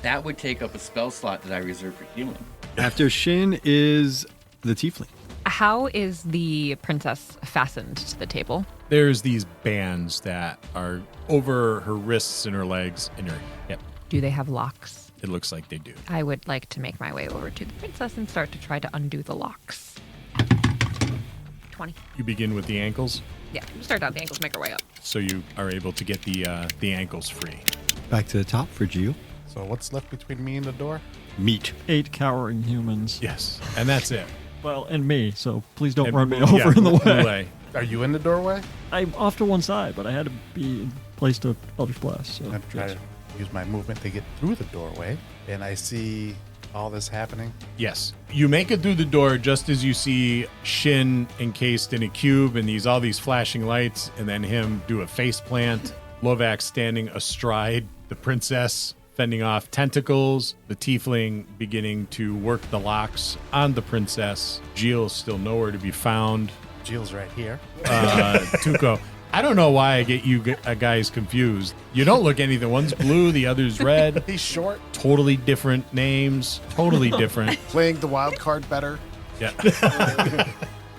That would take up a spell slot that I reserved for healing. After Shyn is the tiefling. How is the princess fastened to the table? there's these bands that are over her wrists and her legs and her hip. Do they have locks? It looks like they do. I would like to make my way over to the princess and start to try to undo the locks. 20. You begin with the ankles, Yeah, start out the ankles, make our way up. so you are able to get the ankles free. Back to the top for Jeel. So what's left between me and the door? Meat. 8 cowering humans. Yes, and that's it. Well, and me, so please don't And run me yeah, over in the way. Moulay. Are you in the doorway? I'm off to one side, but I had to be placed to Eldritch Blast. So I'm trying to use my movement to get through the doorway, and I see all this happening. Yes. You make it through the door just as you see Shynn encased in a cube and all these flashing lights, and then him do a face plant. Lovak standing astride the princess, fending off tentacles. The tiefling beginning to work the locks on the princess. Jeel still nowhere to be found. Jeel's right here. Tuco. I don't know why I get you guys confused. You don't look anything. One's blue, the other's red. He's short, Totally different names. Totally different. playing the wild card better. Yeah.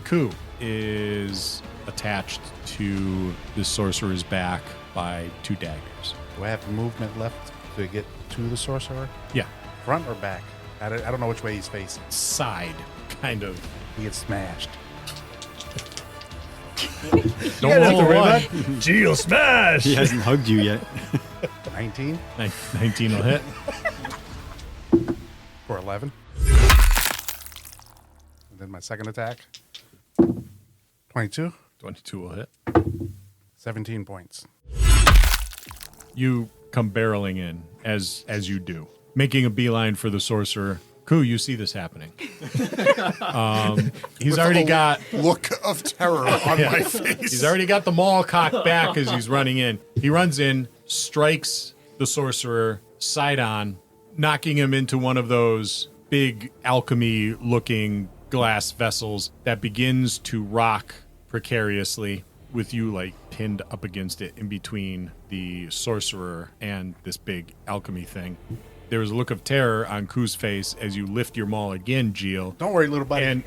Ku is attached to the sorcerer's back by 2 daggers. Do I have movement left to get to the sorcerer? Yeah. Front or back? I don't know which way he's facing. Side, kind of. He gets smashed. Don't roll a 1. Jeel smash. He hasn't hugged you yet. 19 19 will hit. for 11. And then my second attack. 22. 22 will hit. 17 points. You come barreling in as you do, making a beeline for the sorcerer. Ku, you see this happening. He's With already a got look of terror on my face. He's already got the maul cocked back as he's running in. He runs in, strikes the sorcerer side on, knocking him into one of those big alchemy-looking glass vessels that begins to rock precariously, with you like pinned up against it in between the sorcerer and this big alchemy thing. There is a look of terror on Ku's face as you lift your maul again, Jeel. Don't worry, little buddy. And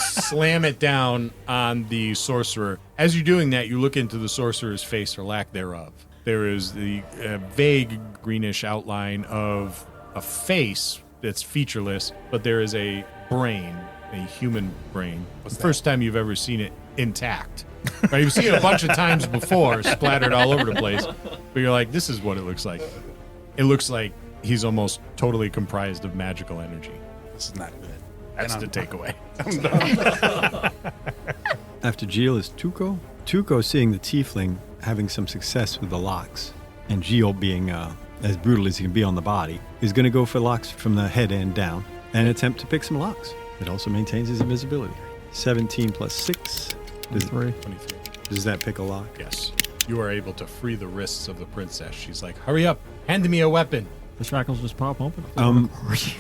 slam it down on the sorcerer. As you're doing that, you look into the sorcerer's face, or lack thereof. There is the vague greenish outline of a face that's featureless, but there is a brain, a human brain. The first time you've ever seen it intact. Right, you've seen it a bunch of times before, splattered all over the place, but you're like, this is what it looks like. It looks like he's almost totally comprised of magical energy. This is not good. That's the takeaway. After Jeel is Tuco. Tuco, seeing the tiefling having some success with the locks, and Jeel being as brutal as he can be on the body, is going to go for locks from the head end down and attempt to pick some locks. It also maintains his invisibility. 17 plus 6. 3. 23. Does that pick a lock? Yes. You are able to free the wrists of the princess. She's like, hurry up, hand me a weapon. The shackles just pop open.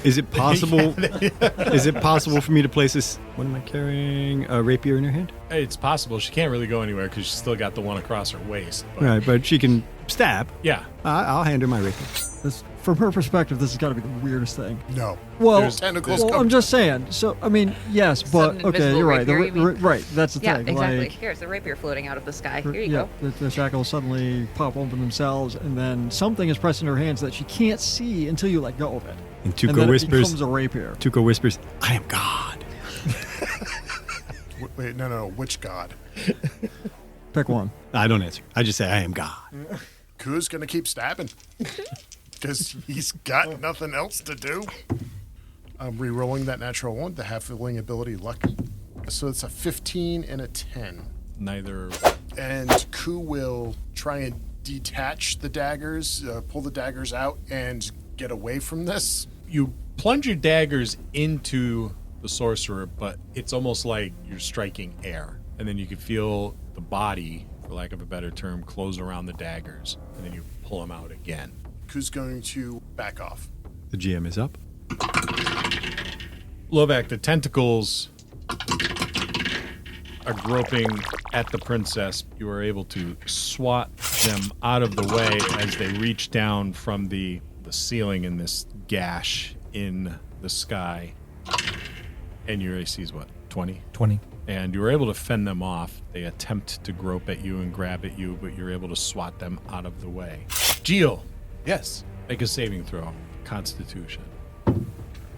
Is it possible? Is it possible for me to place this? What am I carrying? A rapier in her hand? It's possible. She can't really go anywhere because she's still got the one across her waist. But Right, but she can stab. yeah. I'll hand her my rapier. From her perspective, this has got to be the weirdest thing. No. Well, There's tentacles well, come- I'm just saying. So, I mean, yes, but Sudden okay, invisible you're right. rapier, you mean? Right, that's the Yeah, thing. exactly. Like, Here's the rapier floating out of the sky. Here you yeah, go. the shackles suddenly pop open themselves, and then something is pressed in her hands that she can't see until you let go of it. And Tuco and then whispers. It becomes a rapier. Tuco whispers, "I am God." Wait, no. Which god? Pick one. I don't answer. I just say, "I am God." Ku's going to keep stabbing. Because he's got nothing else to do. I'm re-rolling that natural one, the half-filling ability lucky. So it's a 15 and a 10. Neither. And Ku will try and detach the daggers, pull the daggers out, and get away from this. You plunge your daggers into the sorcerer, but it's almost like you're striking air. And then you can feel the body, for lack of a better term, close around the daggers. And then you pull them out again. Ku's going to back off. The GM is up. Lovak, the tentacles are groping at the princess. You are able to swat them out of the way as they reach down from the ceiling in this gash in the sky. And your AC is what, 20? 20. And you were able to fend them off. They attempt to grope at you and grab at you, but you're able to swat them out of the way. Jeel, Yes. make a saving throw. Constitution.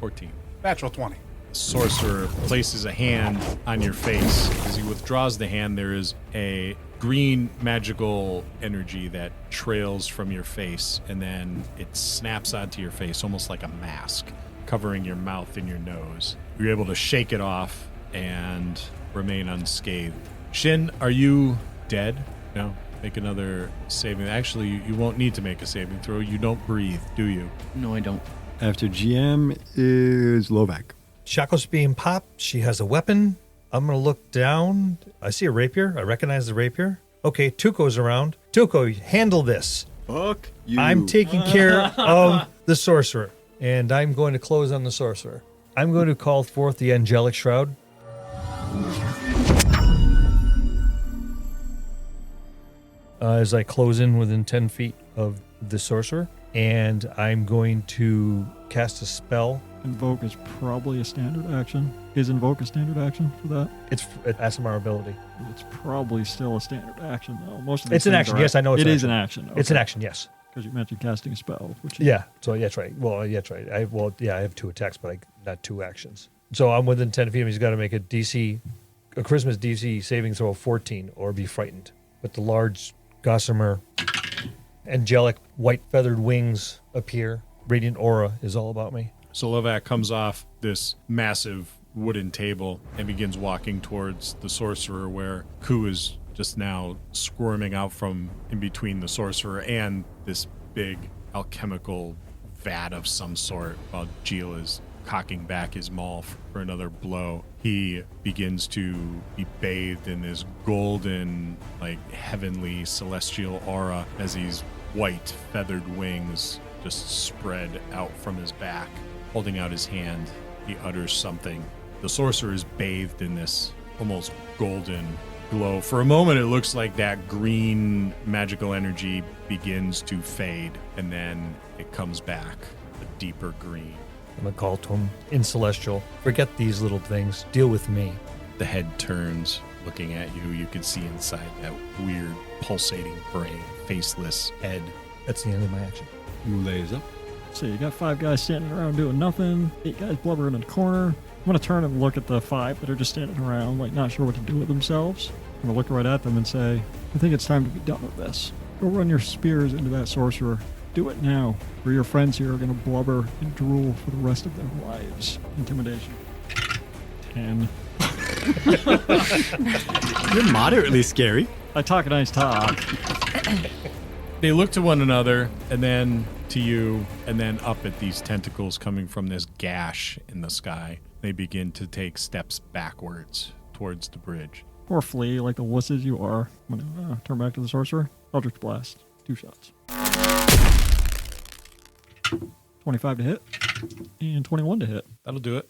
14. Natural 20. Sorcerer places a hand on your face. As he withdraws the hand, there is a green magical energy that trails from your face, and then it snaps onto your face almost like a mask, covering your mouth and your nose. You're able to shake it off and remain unscathed. Shynn, are you dead? No? Make another saving. Actually, you won't need to make a saving throw. You don't breathe, do you? No, I don't. After GM is Lovak. Shackles being popped. She has a weapon. I'm going to look down. I see a rapier. I recognize the rapier. Okay, Tuco's around. Tuco, handle this. Fuck you. I'm taking care of the sorcerer, and I'm going to close on the sorcerer. I'm going to call forth the angelic shroud. As I close in within 10 feet of the sorcerer, and I'm going to cast a spell. Invoke is probably a standard action. Is invoke a standard action for that? It's an SMR ability. It's probably still a standard action, though. Most of these It's an things action. are- Yes, I know it's It an is an action. action. It's an action, yes. Because you mentioned casting a spell, which is Yeah. So yeah, that's right. Well, yeah, that's right. I have 2 attacks, but not 2 actions. So I'm within 10 feet of him. He's got to make a DC a Christmas DC saving throw of 14 or be frightened. But the large gossamer angelic white feathered wings appear. Radiant aura is all about me. So Lovak comes off this massive wooden table and begins walking towards the sorcerer, where Ku is just now squirming out from in between the sorcerer and this big alchemical vat of some sort, while Jeel is cocking back his maul for another blow. He begins to be bathed in this golden, like heavenly celestial aura as these white feathered wings just spread out from his back. Holding out his hand, he utters something. The sorcerer is bathed in this almost golden glow. For a moment, it looks like that green magical energy begins to fade, and then it comes back a deeper green. I'm going to call to him in celestial. Forget these little things. Deal with me. The head turns, looking at you. You can see inside that weird, pulsating brain, faceless head. That's the end of my action. Mule is up. So you got 5 guys standing around doing nothing, 8 guys blubbering in the corner. I'm going to turn and look at the 5 that are just standing around, like not sure what to do with themselves. I'm going to look right at them and say, I think it's time to be done with this. Go run your spears into that sorcerer. Do it now, or your friends here are going to blubber and drool for the rest of their lives. Intimidation. 10. You're moderately scary. I talk a nice talk. They look to one another, and then to you, and then up at these tentacles coming from this gash in the sky. They begin to take steps backwards towards the bridge. Or flee like the wusses you are. I'm going to turn back to the sorcerer. Eldritch Blast. 2 shots. 25 to hit. And 21 to hit. That'll do it.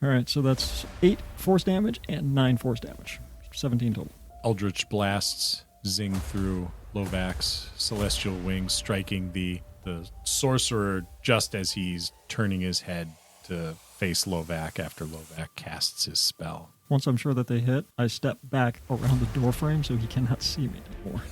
Alright, so that's 8 force damage and 9 force damage. 17 total. Eldritch blasts zing through Lovak's celestial wings, striking the sorcerer just as he's turning his head to face Lovak after Lovak casts his spell. Once I'm sure that they hit, I step back around the door frame so he cannot see me anymore.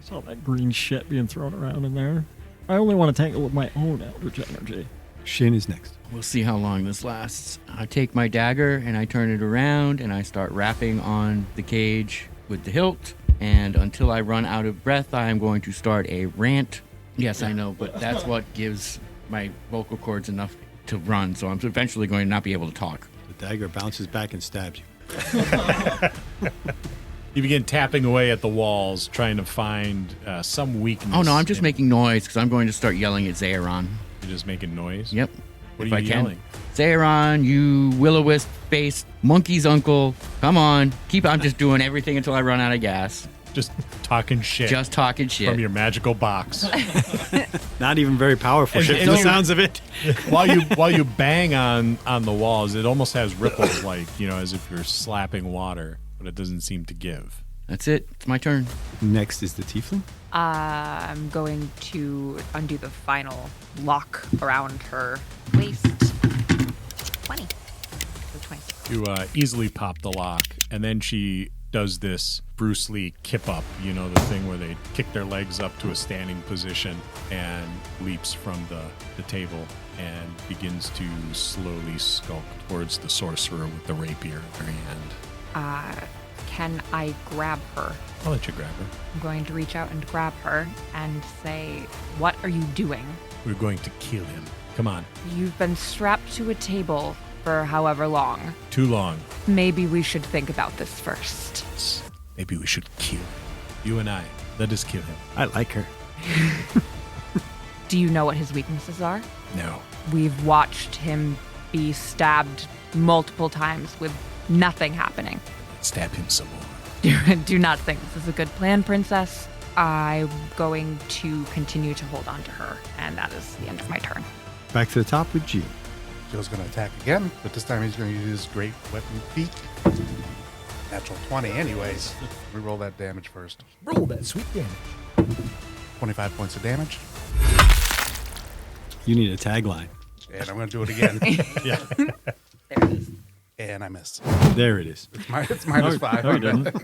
Saw that green shit being thrown around in there. I only want to tangle with my own Eldritch energy. Shynn is next. We'll see how long this lasts. I take my dagger and I turn it around and I start rapping on the cage with the hilt. And until I run out of breath, I am going to start a rant. Yes, I know, but that's what gives my vocal cords enough to run. So I'm eventually going to not be able to talk. The dagger bounces back and stabs you. You begin tapping away at the walls, trying to find some weakness. Oh, no, I'm just making noise because I'm going to start yelling at Zaeron. You're just making noise? Yep. What if are you yelling? Zaeron, you will-o-wisp faced monkey's uncle. Come on. I'm just doing everything until I run out of gas. Just talking shit. Just talking shit. From your magical box. Not even very powerful shit from the sounds of it. While you bang on the walls, it almost has ripples, like, as if you're slapping water, but it doesn't seem to give. That's it. It's my turn. Next is the tiefling. I'm going to undo the final lock around her waist. 20. So 20. You easily pop the lock, and then she does this Bruce Lee kip up, the thing where they kick their legs up to a standing position and leaps from the table and begins to slowly skulk towards the sorcerer with the rapier in her hand. Can I grab her? I'll let you grab her. I'm going to reach out and grab her and say, what are you doing? We're going to kill him. Come on. You've been strapped to a table for however long. Too long. Maybe we should think about this first. Maybe we should kill him. You and I. Let us kill him. I like her. Do you know what his weaknesses are? No. We've watched him be stabbed multiple times with nothing happening. Stab him some more. Do not think this is a good plan, Princess. I'm going to continue to hold on to her, and that is the end of my turn. Back to the top with Jeel. Jeel's going to attack again, but this time he's going to use Great Weapon Feat. Natural 20 anyways. We roll that damage first. Roll that sweet damage. 25 points of damage. You need a tagline. And I'm going to do it again. Yeah. There it is. And I miss. There it is. It's minus 5. No, you didn't.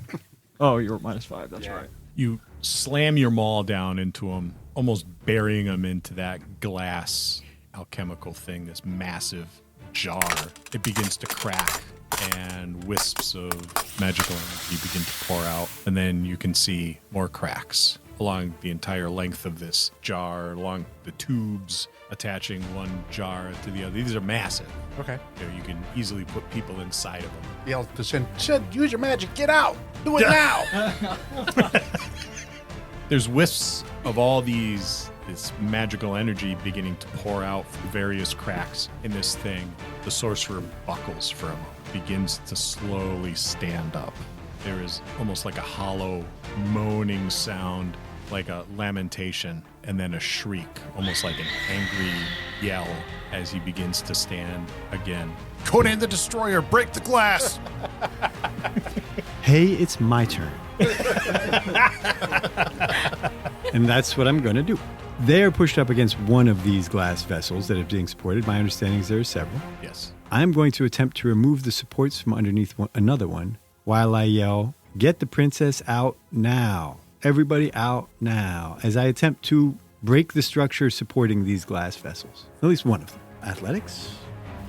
Oh, you were minus 5. That's right. You slam your maul down into him, almost burying him into that glass alchemical thing, this massive jar. It begins to crack and wisps of magical energy begin to pour out. And then you can see more cracks along the entire length of this jar, along the tubes attaching one jar to the other. These are massive. Okay. You can easily put people inside of them. Yell to Shynn, Shynn, use your magic, get out! Do it now! There's wisps of all this magical energy beginning to pour out from various cracks in this thing. The sorcerer buckles for a moment, begins to slowly stand up. There is almost like a hollow moaning sound, like a lamentation, and then a shriek, almost like an angry yell as he begins to stand again. Conan the Destroyer, break the glass! Hey, it's my turn. And that's what I'm going to do. They are pushed up against one of these glass vessels that are being supported. My understanding is there are several. Yes. I'm going to attempt to remove the supports from underneath another one while I yell, "Get the princess out now. Everybody out now," as I attempt to break the structure supporting these glass vessels. At least one of them. Athletics?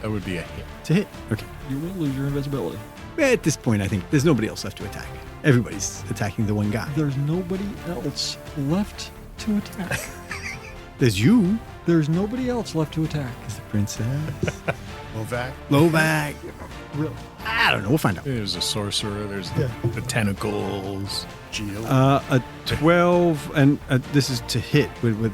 That would be a hit. To hit. Okay. You will lose your invisibility. At this point, I think there's nobody else left to attack. Everybody's attacking the one guy. There's nobody else left to attack. There's you. There's nobody else left to attack. There's the princess. Lovak. Lovak. Really? I don't know. We'll find out. There's a sorcerer. There's the tentacles. Jeel. A 12, and this is to hit with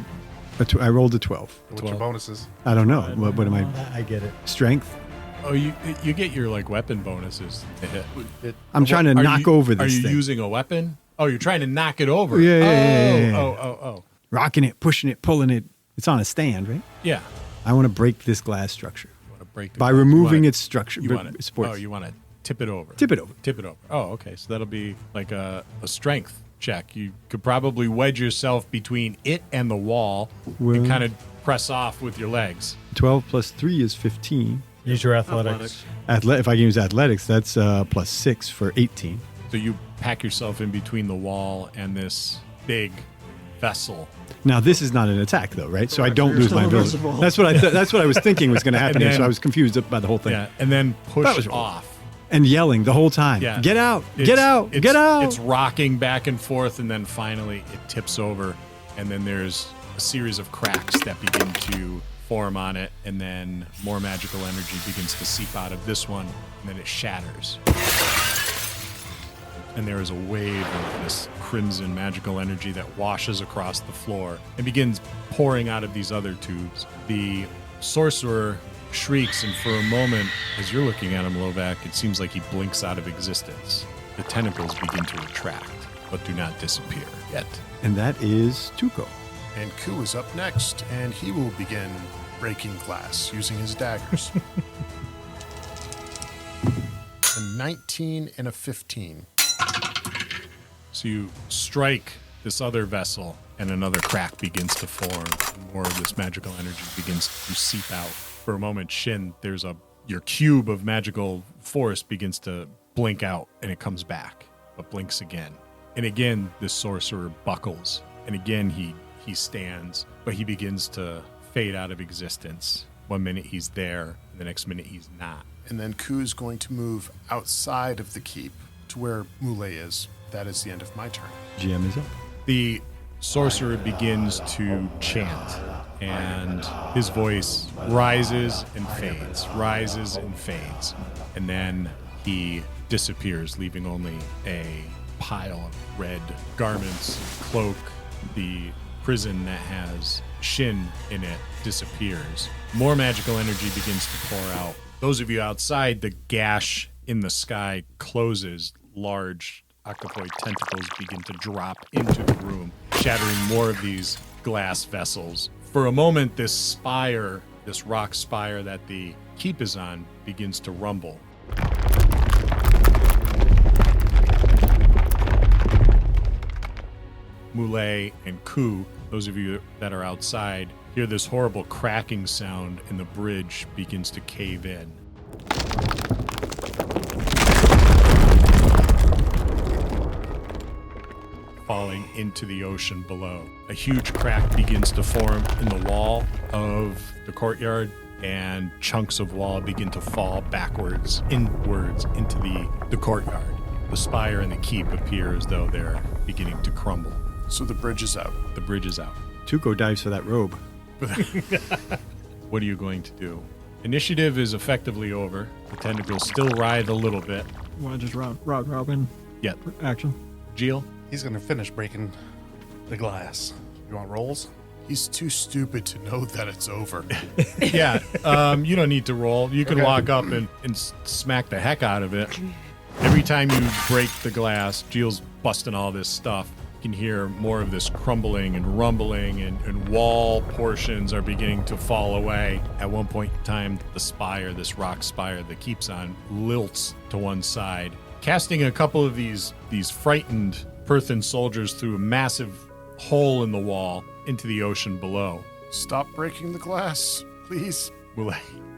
I rolled a 12. What's your bonuses? I don't know. What am I? I get it. Strength? Oh, you get your like weapon bonuses to hit. I'm trying to Are knock you- over this Are you thing. using a weapon? Oh, you're trying to knock it over. Yeah. Oh. Rocking it, pushing it, pulling it. It's on a stand, right? Yeah. I want to break this glass structure You want to break the by glass. removing You its structure. want to. supports. Oh, you want to tip it over. Tip it over. Tip it over. Oh, okay. So that'll be like a strength check. You could probably wedge yourself between it and the wall Well- and kind of press off with your legs. 12 plus 3 is 15. Use your athletics. If I can use athletics, that's plus 6 for 18. So you pack yourself in between the wall and this big vessel. Now this is not an attack, though, right? So I don't You're lose my still ability. invisible. That's what I was thinking was going to happen And here. So then- I was confused by the whole thing. Yeah, and then That push was- off. And yelling the whole time. Yeah. Get out! It's- Get out! it's- Get out! It's rocking back and forth, and then finally it tips over, and then there's a series of cracks that begin to form on it, and then more magical energy begins to seep out of this one, and then it shatters. And there is a wave of this crimson magical energy that washes across the floor and begins pouring out of these other tubes. The sorcerer shrieks, and for a moment, as you're looking at him, Lovak, it seems like he blinks out of existence. The tentacles begin to retract, but do not disappear yet. And that is Tuco. And Ku is up next, and he will begin breaking glass using his daggers. A 19 and a 15. So you strike this other vessel, and another crack begins to form. And more of this magical energy begins to seep out. For a moment, Shynn, your cube of magical force begins to blink out, and it comes back, but blinks again. And again, this sorcerer buckles, and again he stands, but he begins to fade out of existence. One minute he's there, and the next minute he's not. And then Ku's going to move outside of the keep to where Mule is. That is the end of my turn. GM is up. The sorcerer begins to chant, and his voice rises and fades, and then he disappears, leaving only a pile of red garments, cloak. The prison that has Shynn in it disappears. More magical energy begins to pour out. Those of you outside, the gash in the sky closes. Large octopoid tentacles begin to drop into the room, shattering more of these glass vessels. For a moment, this spire, this rock spire that the keep is on, begins to rumble. Mule and Ku, those of you that are outside, hear this horrible cracking sound, and the bridge begins to cave in. Falling into the ocean below. A huge crack begins to form in the wall of the courtyard, and chunks of wall begin to fall backwards, inwards into the courtyard. The spire and the keep appear as though they're beginning to crumble. So the bridge is out. The bridge is out. Tuco dives for that robe. What are you going to do? Initiative is effectively over. The tentacles still writhe a little bit. You want to just round robin Yet. action? Jeel? He's going to finish breaking the glass. You want rolls? He's too stupid to know that it's over. Yeah, you don't need to roll. You can Okay. walk up and smack the heck out of it. Every time you break the glass, Jeel's busting all this stuff. You can hear more of this crumbling and rumbling, and wall portions are beginning to fall away. At one point in time, the spire, this rock spire that keeps on, lilts to one side, casting a couple of these frightened Perthan soldiers through a massive hole in the wall into the ocean below. Stop breaking the glass, please. Will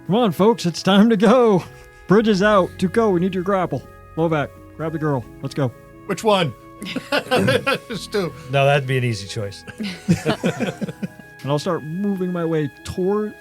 Come on, folks, it's time to go. Bridge is out. Tuco, we need your grapple. Lovak, grab the girl. Let's go. Which one? Just two. No, that'd be an easy choice. And I'll start moving my way toward.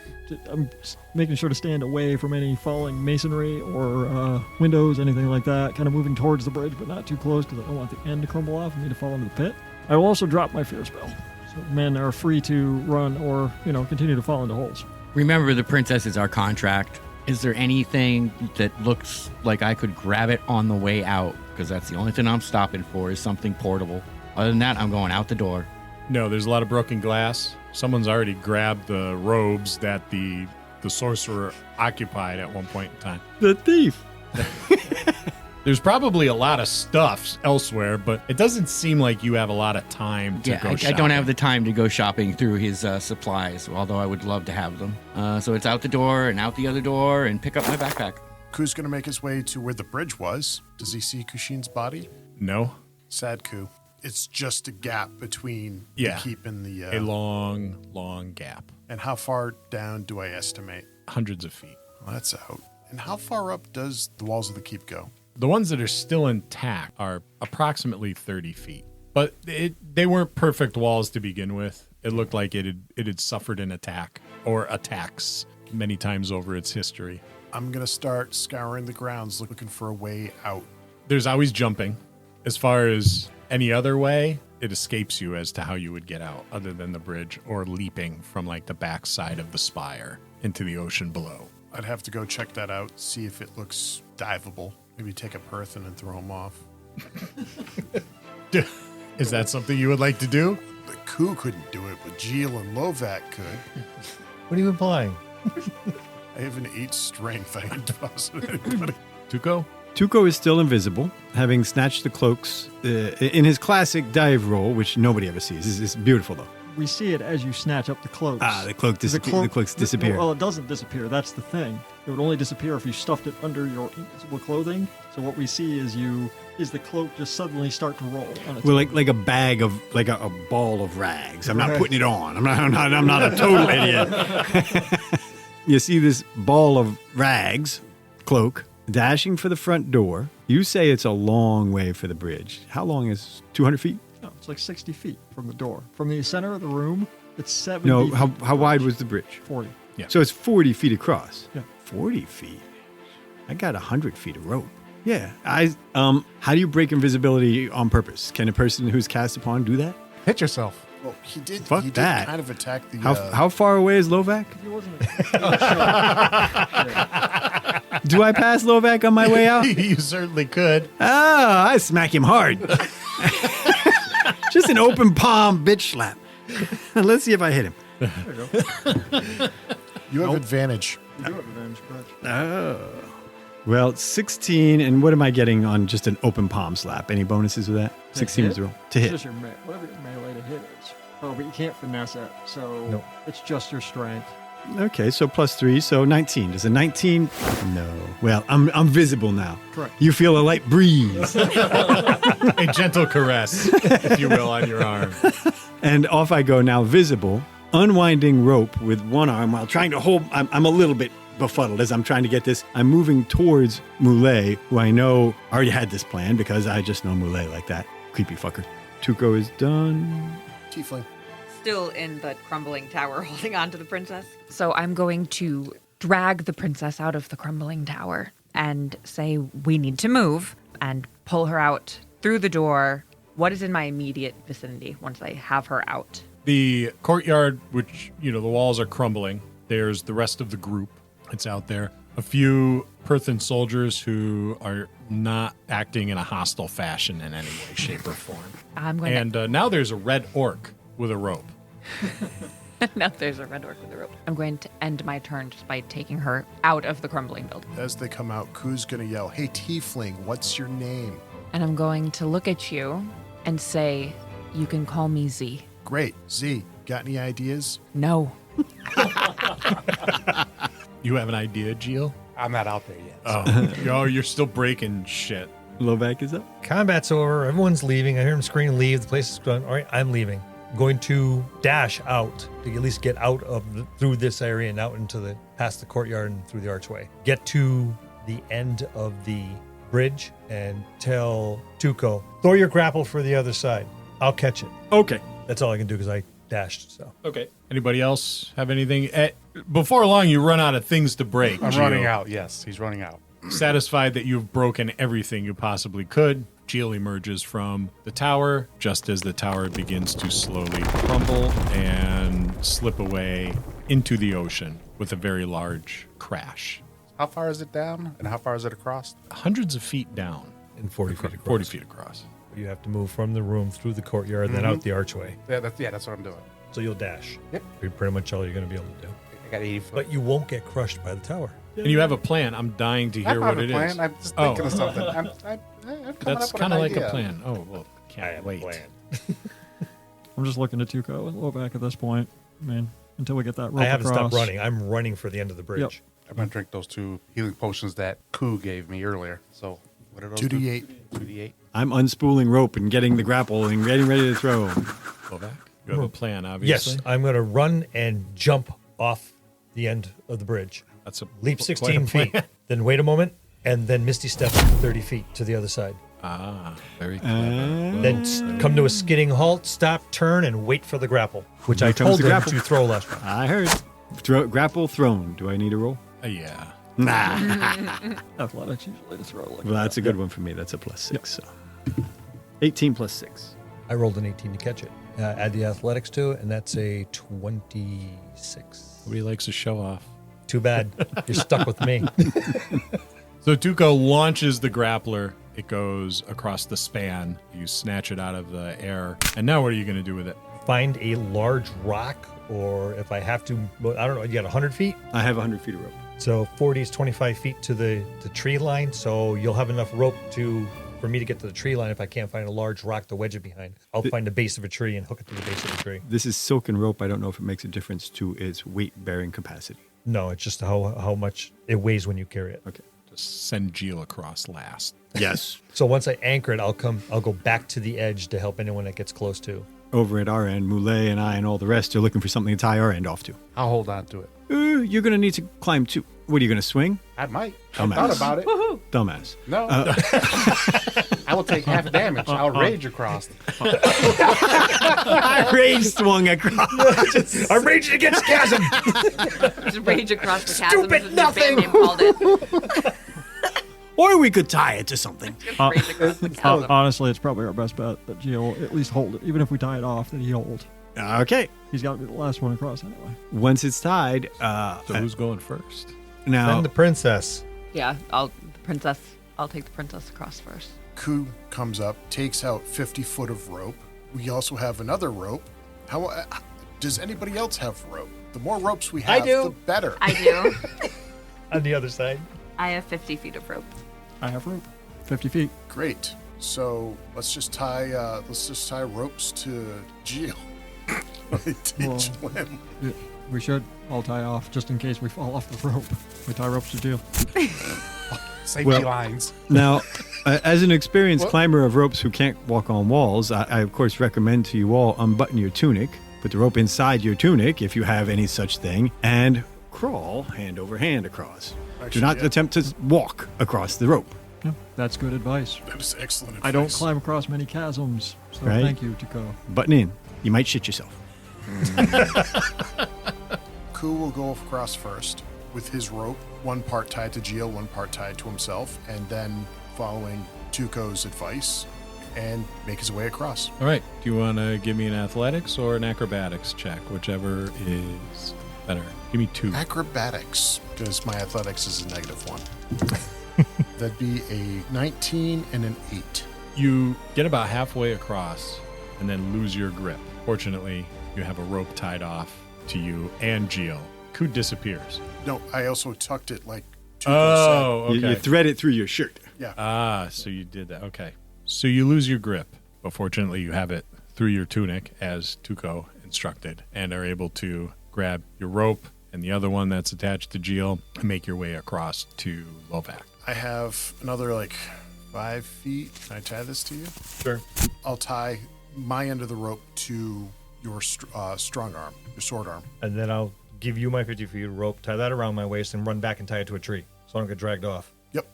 I'm making sure to stand away from any falling masonry or windows, anything like that. Kind of moving towards the bridge, but not too close because I don't want the end to crumble off and me to fall into the pit. I will also drop my fear spell, so men are free to run or continue to fall into holes. Remember, the princess is our contract. Is there anything that looks like I could grab it on the way out? Because that's the only thing I'm stopping for is something portable. Other than that, I'm going out the door. No, there's a lot of broken glass. Someone's already grabbed the robes that the sorcerer occupied at one point in time. The thief. There's probably a lot of stuff elsewhere, but it doesn't seem like you have a lot of time to go I shopping. don't have the time to go shopping through his supplies, although I would love to have them. So it's out the door and out the other door and pick up my backpack. Ku's going to make his way to where the bridge was. Does he see Kushin's body? No. Sad Ku. It's just a gap between Yeah. the keep and the... A long, long gap. And how far down do I estimate? Hundreds of feet. Well, that's out. And how far up does the walls of the keep go? The ones that are still intact are approximately 30 feet. But they weren't perfect walls to begin with. It looked like it had suffered an attack or attacks many times over its history. I'm going to start scouring the grounds looking for a way out. There's always jumping. As far as any other way, it escapes you as to how you would get out other than the bridge or leaping from like the back side of the spire into the ocean below. I'd have to go check that out, see if it looks diveable. Maybe take a Perthan and throw him off. Is that something you would like to do? The Ku couldn't do it, but Jeel and Lovak could. What are you implying? I have an 8 strength. I can toss it at anybody. Tuco? Tuco is still invisible, having snatched the cloaks in his classic dive roll, which nobody ever sees. It's beautiful, though. We see it as you snatch up the cloaks. The cloaks disappear. Well, it doesn't disappear. That's the thing. It would only disappear if you stuffed it under your invisible clothing. So what we see is the cloak just suddenly start to roll on its Well, own. like a bag of, like a ball of rags. I'm not Right. putting it on. I'm not a total idiot. You see this ball of rags, cloak, dashing for the front door. You say it's a long way for the bridge. How long is 200 feet? No, it's like 60 feet from the door. From the center of the room, it's 70 No, feet. how wide was the bridge? 40. Yeah. So it's 40 feet across. Yeah. 40 feet. I got 100 feet of rope. Yeah. How do you break invisibility on purpose? Can a person who's cast upon do that? Hit yourself. Well, he did Fuck that. kind of attack the... How far away is Lovak? He wasn't Do I pass Lovak on my way out? You certainly could. Oh, I smack him hard. Just an open palm bitch slap. Let's see if I hit him. You have advantage. You do have advantage, but Oh. Well, 16, and what am I getting on just an open palm slap? Any bonuses with that? 16 is the roll. To it's hit. just your whatever your melee to hit is. Oh, but you can't finesse it, so Nope. it's just your strength. Okay, so +3, so 19. Does a 19? No. Well, I'm visible now. Correct. You feel a light breeze. A gentle caress, if you will, on your arm. And off I go now, visible, unwinding rope with one arm while trying to hold. I'm a little bit befuddled as I'm trying to get this. I'm moving towards Moulet, who I know already had this plan because I just know Moulet like that. Creepy fucker. Tuco is done. Tiefling. Still in the crumbling tower holding on to the princess. So I'm going to drag the princess out of the crumbling tower and say, we need to move, and pull her out through the door. What is in my immediate vicinity once I have her out? The courtyard, which, the walls are crumbling. There's the rest of the group. It's out there. A few Perthan soldiers who are not acting in a hostile fashion in any way, shape, or form. I'm going And now there's a red orc with a rope. now there's a red orc with a rope. I'm going to end my turn just by taking her out of the crumbling building. As they come out, Ku's going to yell, "Hey, Tiefling, what's your name?" And I'm going to look at you and say, you can call me Z. Great. Z, got any ideas? No. You have an idea, Jeel? I'm not out there yet. So. Oh, you're still breaking shit. Lovak is up. Combat's over. Everyone's leaving. I hear him scream, leave. The place is gone. All right, I'm leaving. I'm going to dash out to at least get out of through this area and out into past the courtyard and through the archway. Get to the end of the bridge and tell Tuco, throw your grapple for the other side. I'll catch it. Okay. That's all I can do because I dashed. So Okay. Anybody else have anything? Before long, you run out of things to break. I'm Jeel. running out. Yes, he's running out. Satisfied that you've broken everything you possibly could, Jeel emerges from the tower just as the tower begins to slowly crumble and slip away into the ocean with a very large crash. How far is it down, and how far is it across? Hundreds of feet down. and 40 feet across. 40 feet across. You have to move from the room through the courtyard, then out the archway. Yeah, that's what I'm doing. So you'll dash. Yep. Pretty much all you're going to be able to do. I got 80 foot. But you won't get crushed by the tower. And you have a plan. I'm dying to hear what it plan. is. I'm just thinking of something. I'm That's kind of like a plan. Oh, well, can't wait. I'm just looking at Tuco and Lovak at this point. I mean, until we get that rope I haven't across. stopped running. I'm running for the end of the bridge. Yep. I'm going to drink those 2 healing potions that Ku gave me earlier. So, what are those? 2d8. 2d8. I'm unspooling rope and getting the grapple and getting ready to throw. Lovak, you have a plan, obviously. Yes, I'm going to run and jump off the end of the bridge. That's a Leap quite 16 a plan. feet, then wait a moment, and then Misty Step 30 feet to the other side. Ah, very clever. Then come to a skidding halt, stop, turn, and wait for the grapple, which I Here comes told the them grapple. to throw last round. I heard. Grapple thrown. Do I need a roll? Yeah. Athletics usually to throw like Well, that's a good one for me. That's a +6. So 18 + 6. I rolled an 18 to catch it. Add the athletics to it, and that's a 26. Nobody likes to show off. Too bad. You're stuck with me. So Tuco launches the grappler. It goes across the span. You snatch it out of the air. And now what are you going to do with it? Find a large rock, or if I have to, I don't know, you got 100 feet? I have 100 feet of rope. So 40 is 25 feet to the tree line, so you'll have enough rope for me to get to the tree line if I can't find a large rock to wedge it behind. I'll find the base of a tree and hook it to the base of the tree. This is silken rope. I don't know if it makes a difference to its weight-bearing capacity. No, it's just how much it weighs when you carry it. Okay. Just send Jeel across last. Yes. So once I anchor it, I'll go back to the edge to help anyone that gets close to. Over at our end, Moulet and I and all the rest are looking for something to tie our end off to. I'll hold on to it. You're going to need to climb too. What are you going to swing? I might. I Dumbass. thought about it. Dumbass. No. I will take half damage. I'll rage across. I rage swung across. I'm raging against chasm. Just rage across the chasm. Stupid as the nothing. band name called it. Or we could tie it to something. Just rage across the chasm. Honestly, it's probably our best bet that Jeel at least hold it. Even if we tie it off, that he hold. Okay. He's got to be the last one across anyway. Once it's tied, So who's going first? now Send the princess. Yeah, I'll take the princess across first. Ku comes up, takes out 50 foot of rope. We also have another rope. How does anybody else have rope? The more ropes we have, do. the better. I do. On the other side. I have 50 feet of rope. I have rope. 50 feet. Great. So let's just tie ropes to Jeel. Teach him. Yeah, we should all tie off just in case we fall off the rope. We tie ropes to Jeel. Safety lines. Now, as an experienced climber of ropes who can't walk on walls, I of course recommend to you all unbutton your tunic, put the rope inside your tunic if you have any such thing, and crawl hand over hand across. Do Actually, not yeah. attempt to walk across the rope. Yeah, that's good advice. That is excellent I don't advice. climb across many chasms, so Right. thank you, Tuco. Button in. You might shit yourself. Ku will go across first with his rope, one part tied to Jeel, one part tied to himself, and then following Tuco's advice and make his way across. All right. Do you want to give me an athletics or an acrobatics check? Whichever is better. Give me 2. Acrobatics, because my athletics is a -1. That'd be a 19 and an 8. You get about halfway across and then lose your grip. Fortunately, you have a rope tied off to you and Jeel, who disappears. No, I also tucked it like Tuco Oh, okay. You thread it through your shirt. said. Yeah. Ah, so you did that. Okay. So you lose your grip, but fortunately you have it through your tunic as Tuco instructed and are able to grab your rope and the other one that's attached to Jeel and make your way across to Lovak. I have another 5 feet. Can I tie this to you? Sure. I'll tie my end of the rope to your strong arm, your sword arm. And then I'll give you my 50 feet of rope, tie that around my waist, and run back and tie it to a tree so I don't get dragged off. Yep.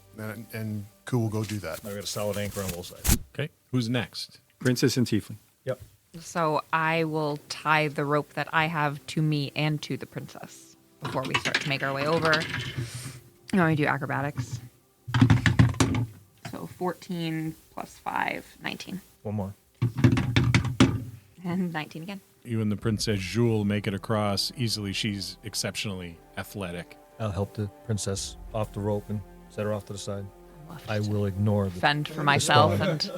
And Ku will go do that. I've got a solid anchor on both sides. Okay. Who's next? Princess and Tiefling. Yep. So I will tie the rope that I have to me and to the princess before we start to make our way over. You want me to do acrobatics? So 14 plus 5, 19. One more. And 19 again. You and the Princess Jewel make it across easily. She's exceptionally athletic. I'll help the princess off the rope and set her off to the side. I will ignore the Fend for myself squad. and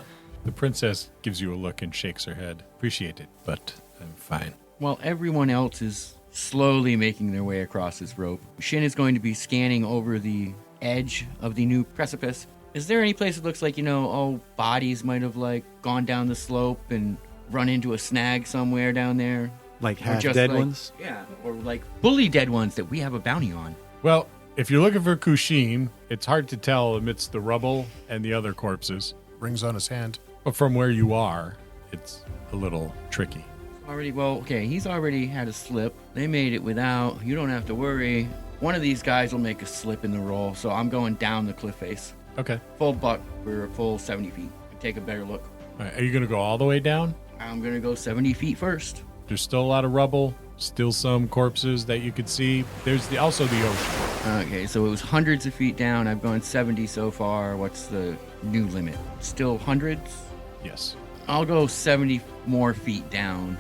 The princess gives you a look and shakes her head. Appreciate it, but I'm fine. While everyone else is slowly making their way across this rope, Shynn is going to be scanning over the edge of the new precipice. Is there any place that looks like, bodies might have gone down the slope and run into a snag somewhere down there? Like Or half just dead ones? Yeah, or fully dead ones that we have a bounty on. Well, if you're looking for Kushin, it's hard to tell amidst the rubble and the other corpses. Rings on his hand. But from where you are, it's a little tricky. He's already had a slip. They made it without. You don't have to worry. One of these guys will make a slip in the roll, so I'm going down the cliff face. Okay. Full buck. We're a full 70 feet. Take a better look. All right, are you going to go all the way down? I'm going to go 70 feet first. There's still a lot of rubble, still some corpses that you could see. There's also the ocean. Okay, so it was hundreds of feet down. I've gone 70 so far. What's the new limit? Still hundreds? Yes. I'll go 70 more feet down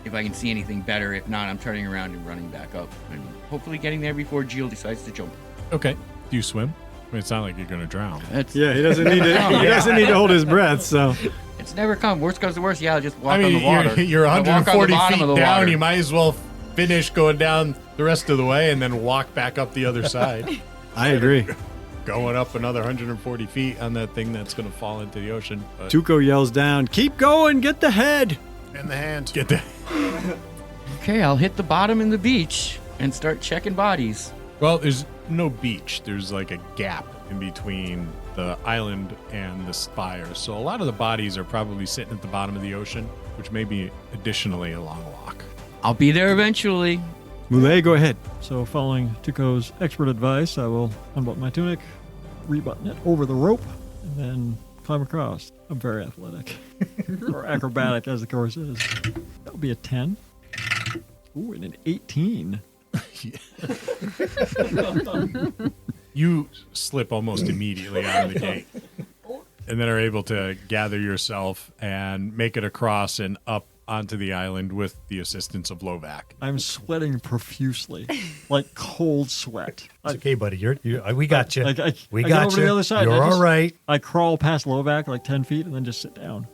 if I can see anything better. If not, I'm turning around and running back up and hopefully getting there before Jeel decides to jump. Okay. Do you swim? I mean, it's not like you're going to drown. Yeah, he doesn't need to. He doesn't need to hold his breath. So It's never come. Worst comes to worst, yeah, I'll just walk I mean, on the water. you're I'll walk on the 140 bottom feet of the down. water. You might as well finish going down the rest of the way and then walk back up the other side. I agree. Going up another 140 feet on that thing that's going to fall into the ocean. But Tuco yells down, "Keep going! Get the head!" In the hand. get that. Okay, I'll hit the bottom in the beach and start checking bodies. Well, there's no beach. There's like a gap in between the island and the spire. So a lot of the bodies are probably sitting at the bottom of the ocean, which may be additionally a long walk. I'll be there eventually. Moulet, go ahead. So, following Tuco's expert advice, I will unbutton my tunic, rebutton it over the rope, and then climb across. I'm very athletic, or acrobatic, as the course is. That would be a 10. Ooh, and an 18. You slip almost immediately out of the gate and then are able to gather yourself and make it across and up onto the island with the assistance of Lovak. I'm sweating profusely, like cold sweat. It's okay, buddy. We got you. We I got get over to you. the other side. You're all right. I crawl past Lovak like 10 feet and then just sit down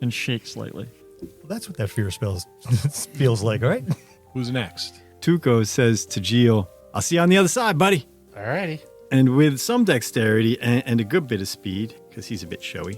and shake slightly. Well, that's what that fear feels like, all right? Who's next? Tuco says to Jeel, "I'll see you on the other side, buddy." Alrighty. And with some dexterity and a good bit of speed, because he's a bit showy.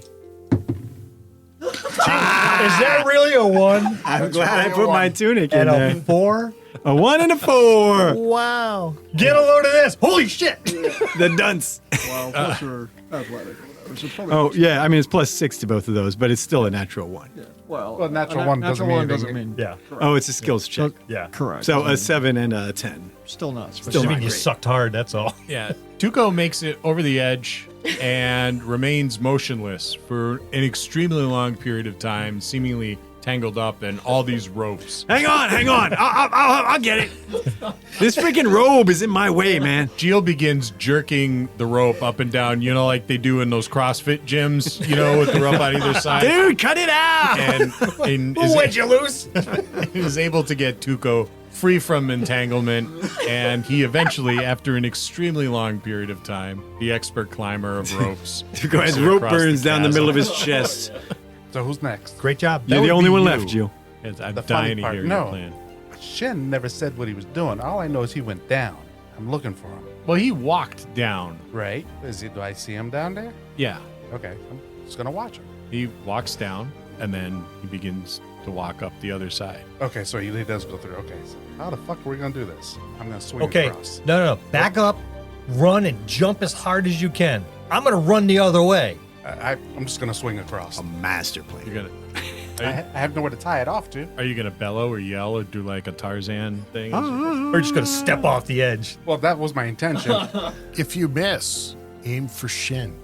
Is that really a 1? I'm glad I put my tunic in And there. a 4? A 1 and a 4. Wow. Get a load of this. Holy shit. The dunce. Well, plus you're athletic or whatever. So probably Oh, yeah. I mean, it's +6 to both of those, but it's still a natural 1. yeah. Well, natural a one natural doesn't mean one doesn't anything. mean. Yeah. Correct. Oh, it's a skills check. Yeah. Correct. So a 7 and a 10. Still not. Still Just not mean you great. sucked hard, that's all. Yeah. Tuco makes it over the edge and remains motionless for an extremely long period of time, seemingly tangled up in all these ropes. Hang on. I'll get it. This freaking robe is in my way, man. Jeel begins jerking the rope up and down, like they do in those CrossFit gyms, with the rope on either side. Dude, cut it out. And Would you lose? is able to get Tuco free from entanglement, and he eventually, after an extremely long period of time, the expert climber of ropes. Tuco has rope burns down the middle of his chest. So who's next? Great job. You're the only one left, Jeel. I'm The dying funny to part, hear no. your plan. Shynn never said what he was doing. All I know is he went down. I'm looking for him. Well, he walked down. Right? Do I see him down there? Yeah, Okay. I'm just going to watch him. he walks down, and then he begins to walk up the other side. Okay, so he does go through. Okay, so how the fuck are we going to do this? I'm going to swing Okay. across. No. Back up, run, and jump as hard as you can. I'm going to run the other way. I'm just going to swing across. A master plan. You're gonna. I have nowhere to tie it off to. Are you gonna bellow or yell or do like a Tarzan thing? We're just going to step off the edge. Well, that was my intention. If you miss, aim for Shynn.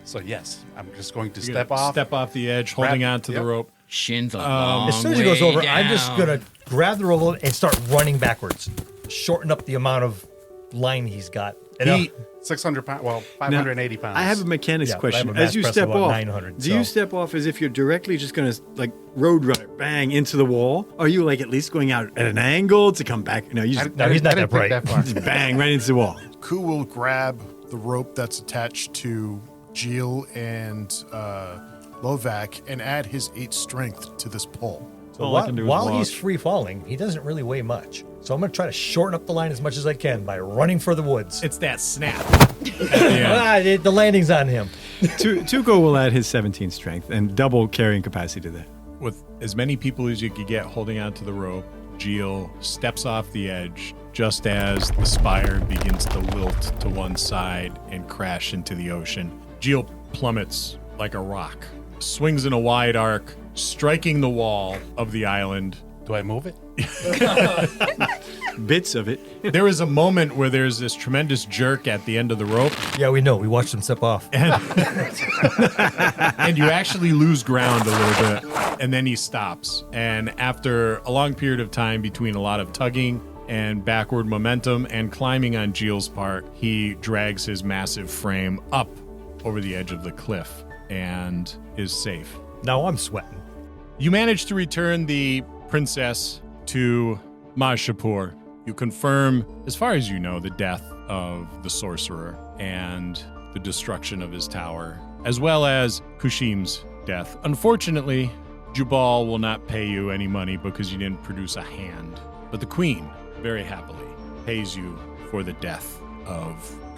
So, yes, I'm just going to You're step gonna off. Step off the edge, holding Grab- onto the yep. rope. Shin's a long As soon as he goes way over, I'm just down. going to grab the rope and start running backwards. Shorten up the amount of line he's got. And He- 600 pounds. Well, 580 pounds. I have a mechanics Yeah, but I have question. a As you mass press step of about off, 900, do you so- step off as if you're directly just going to like roadrunner bang into the wall? Or are you like at least going out at an angle to come back? No, you just No, he's not I that didn't think bright. that far. just bang right into the wall. Ku will grab the rope that's attached to Jeel and Lovak and add his 8 strength to this pull. So all I can do is While watch. he's free falling, he doesn't really weigh much. So I'm going to try to shorten up the line as much as I can by running for the woods. It's that snap. At the end. The landing's on him. Tuco will add his 17 strength and double carrying capacity to that. With as many people as you could get holding onto the rope, Jeel steps off the edge just as the spire begins to lilt to one side and crash into the ocean. Jeel plummets like a rock, swings in a wide arc, striking the wall of the island. Do I move it? Bits of it. There is a moment where there's this tremendous jerk at the end of the rope, Yeah, we know. We watched him step off. and you actually lose ground a little bit, and then he stops. And after a long period of time between a lot of tugging and backward momentum and climbing on Jeel's part, he drags his massive frame up over the edge of the cliff and is safe. Now I'm sweating. You manage to return the princess to Mahz'Shapour. You confirm, as far as you know, the death of the sorcerer and the destruction of his tower, as well as Kushim's death. Unfortunately, Jubal will not pay you any money because you didn't produce a hand. But the queen, very happily, pays you for the death of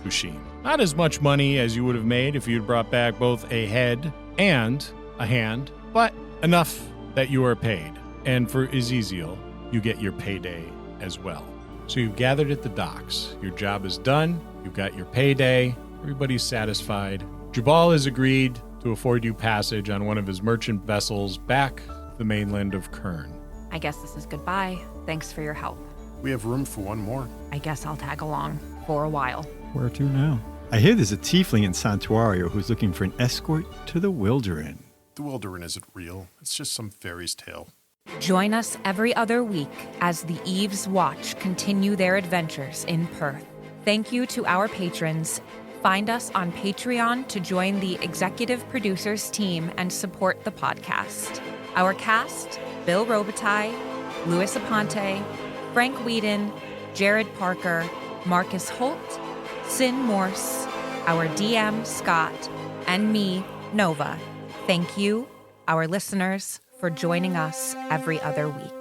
Kushim. Not as much money as you would have made if you'd brought back both a head and a hand, but enough that you are paid. And for Ezeziel, you get your payday as well. So you've gathered at the docks. Your job is done. You've got your payday. Everybody's satisfied. Jubal has agreed to afford you passage on one of his merchant vessels back to the mainland of Kern. I guess this is goodbye. Thanks for your help. We have room for one more. I guess I'll tag along for a while. Where to now? I hear there's a tiefling in Santuario who's looking for an escort to the Wilderin. The Wilderin isn't real. It's just some fairy's tale. Join us every other week as the Eve's Watch continue their adventures in Perth. Thank you to our patrons. Find us on Patreon to join the executive producers team and support the podcast. Our cast: Bill Robitaille, Louis Aponte, Frank Whedon, Jared Parker, Marcus Holt, Sin Morse, our DM Scott, and me, Nova. Thank you, our listeners, for joining us every other week.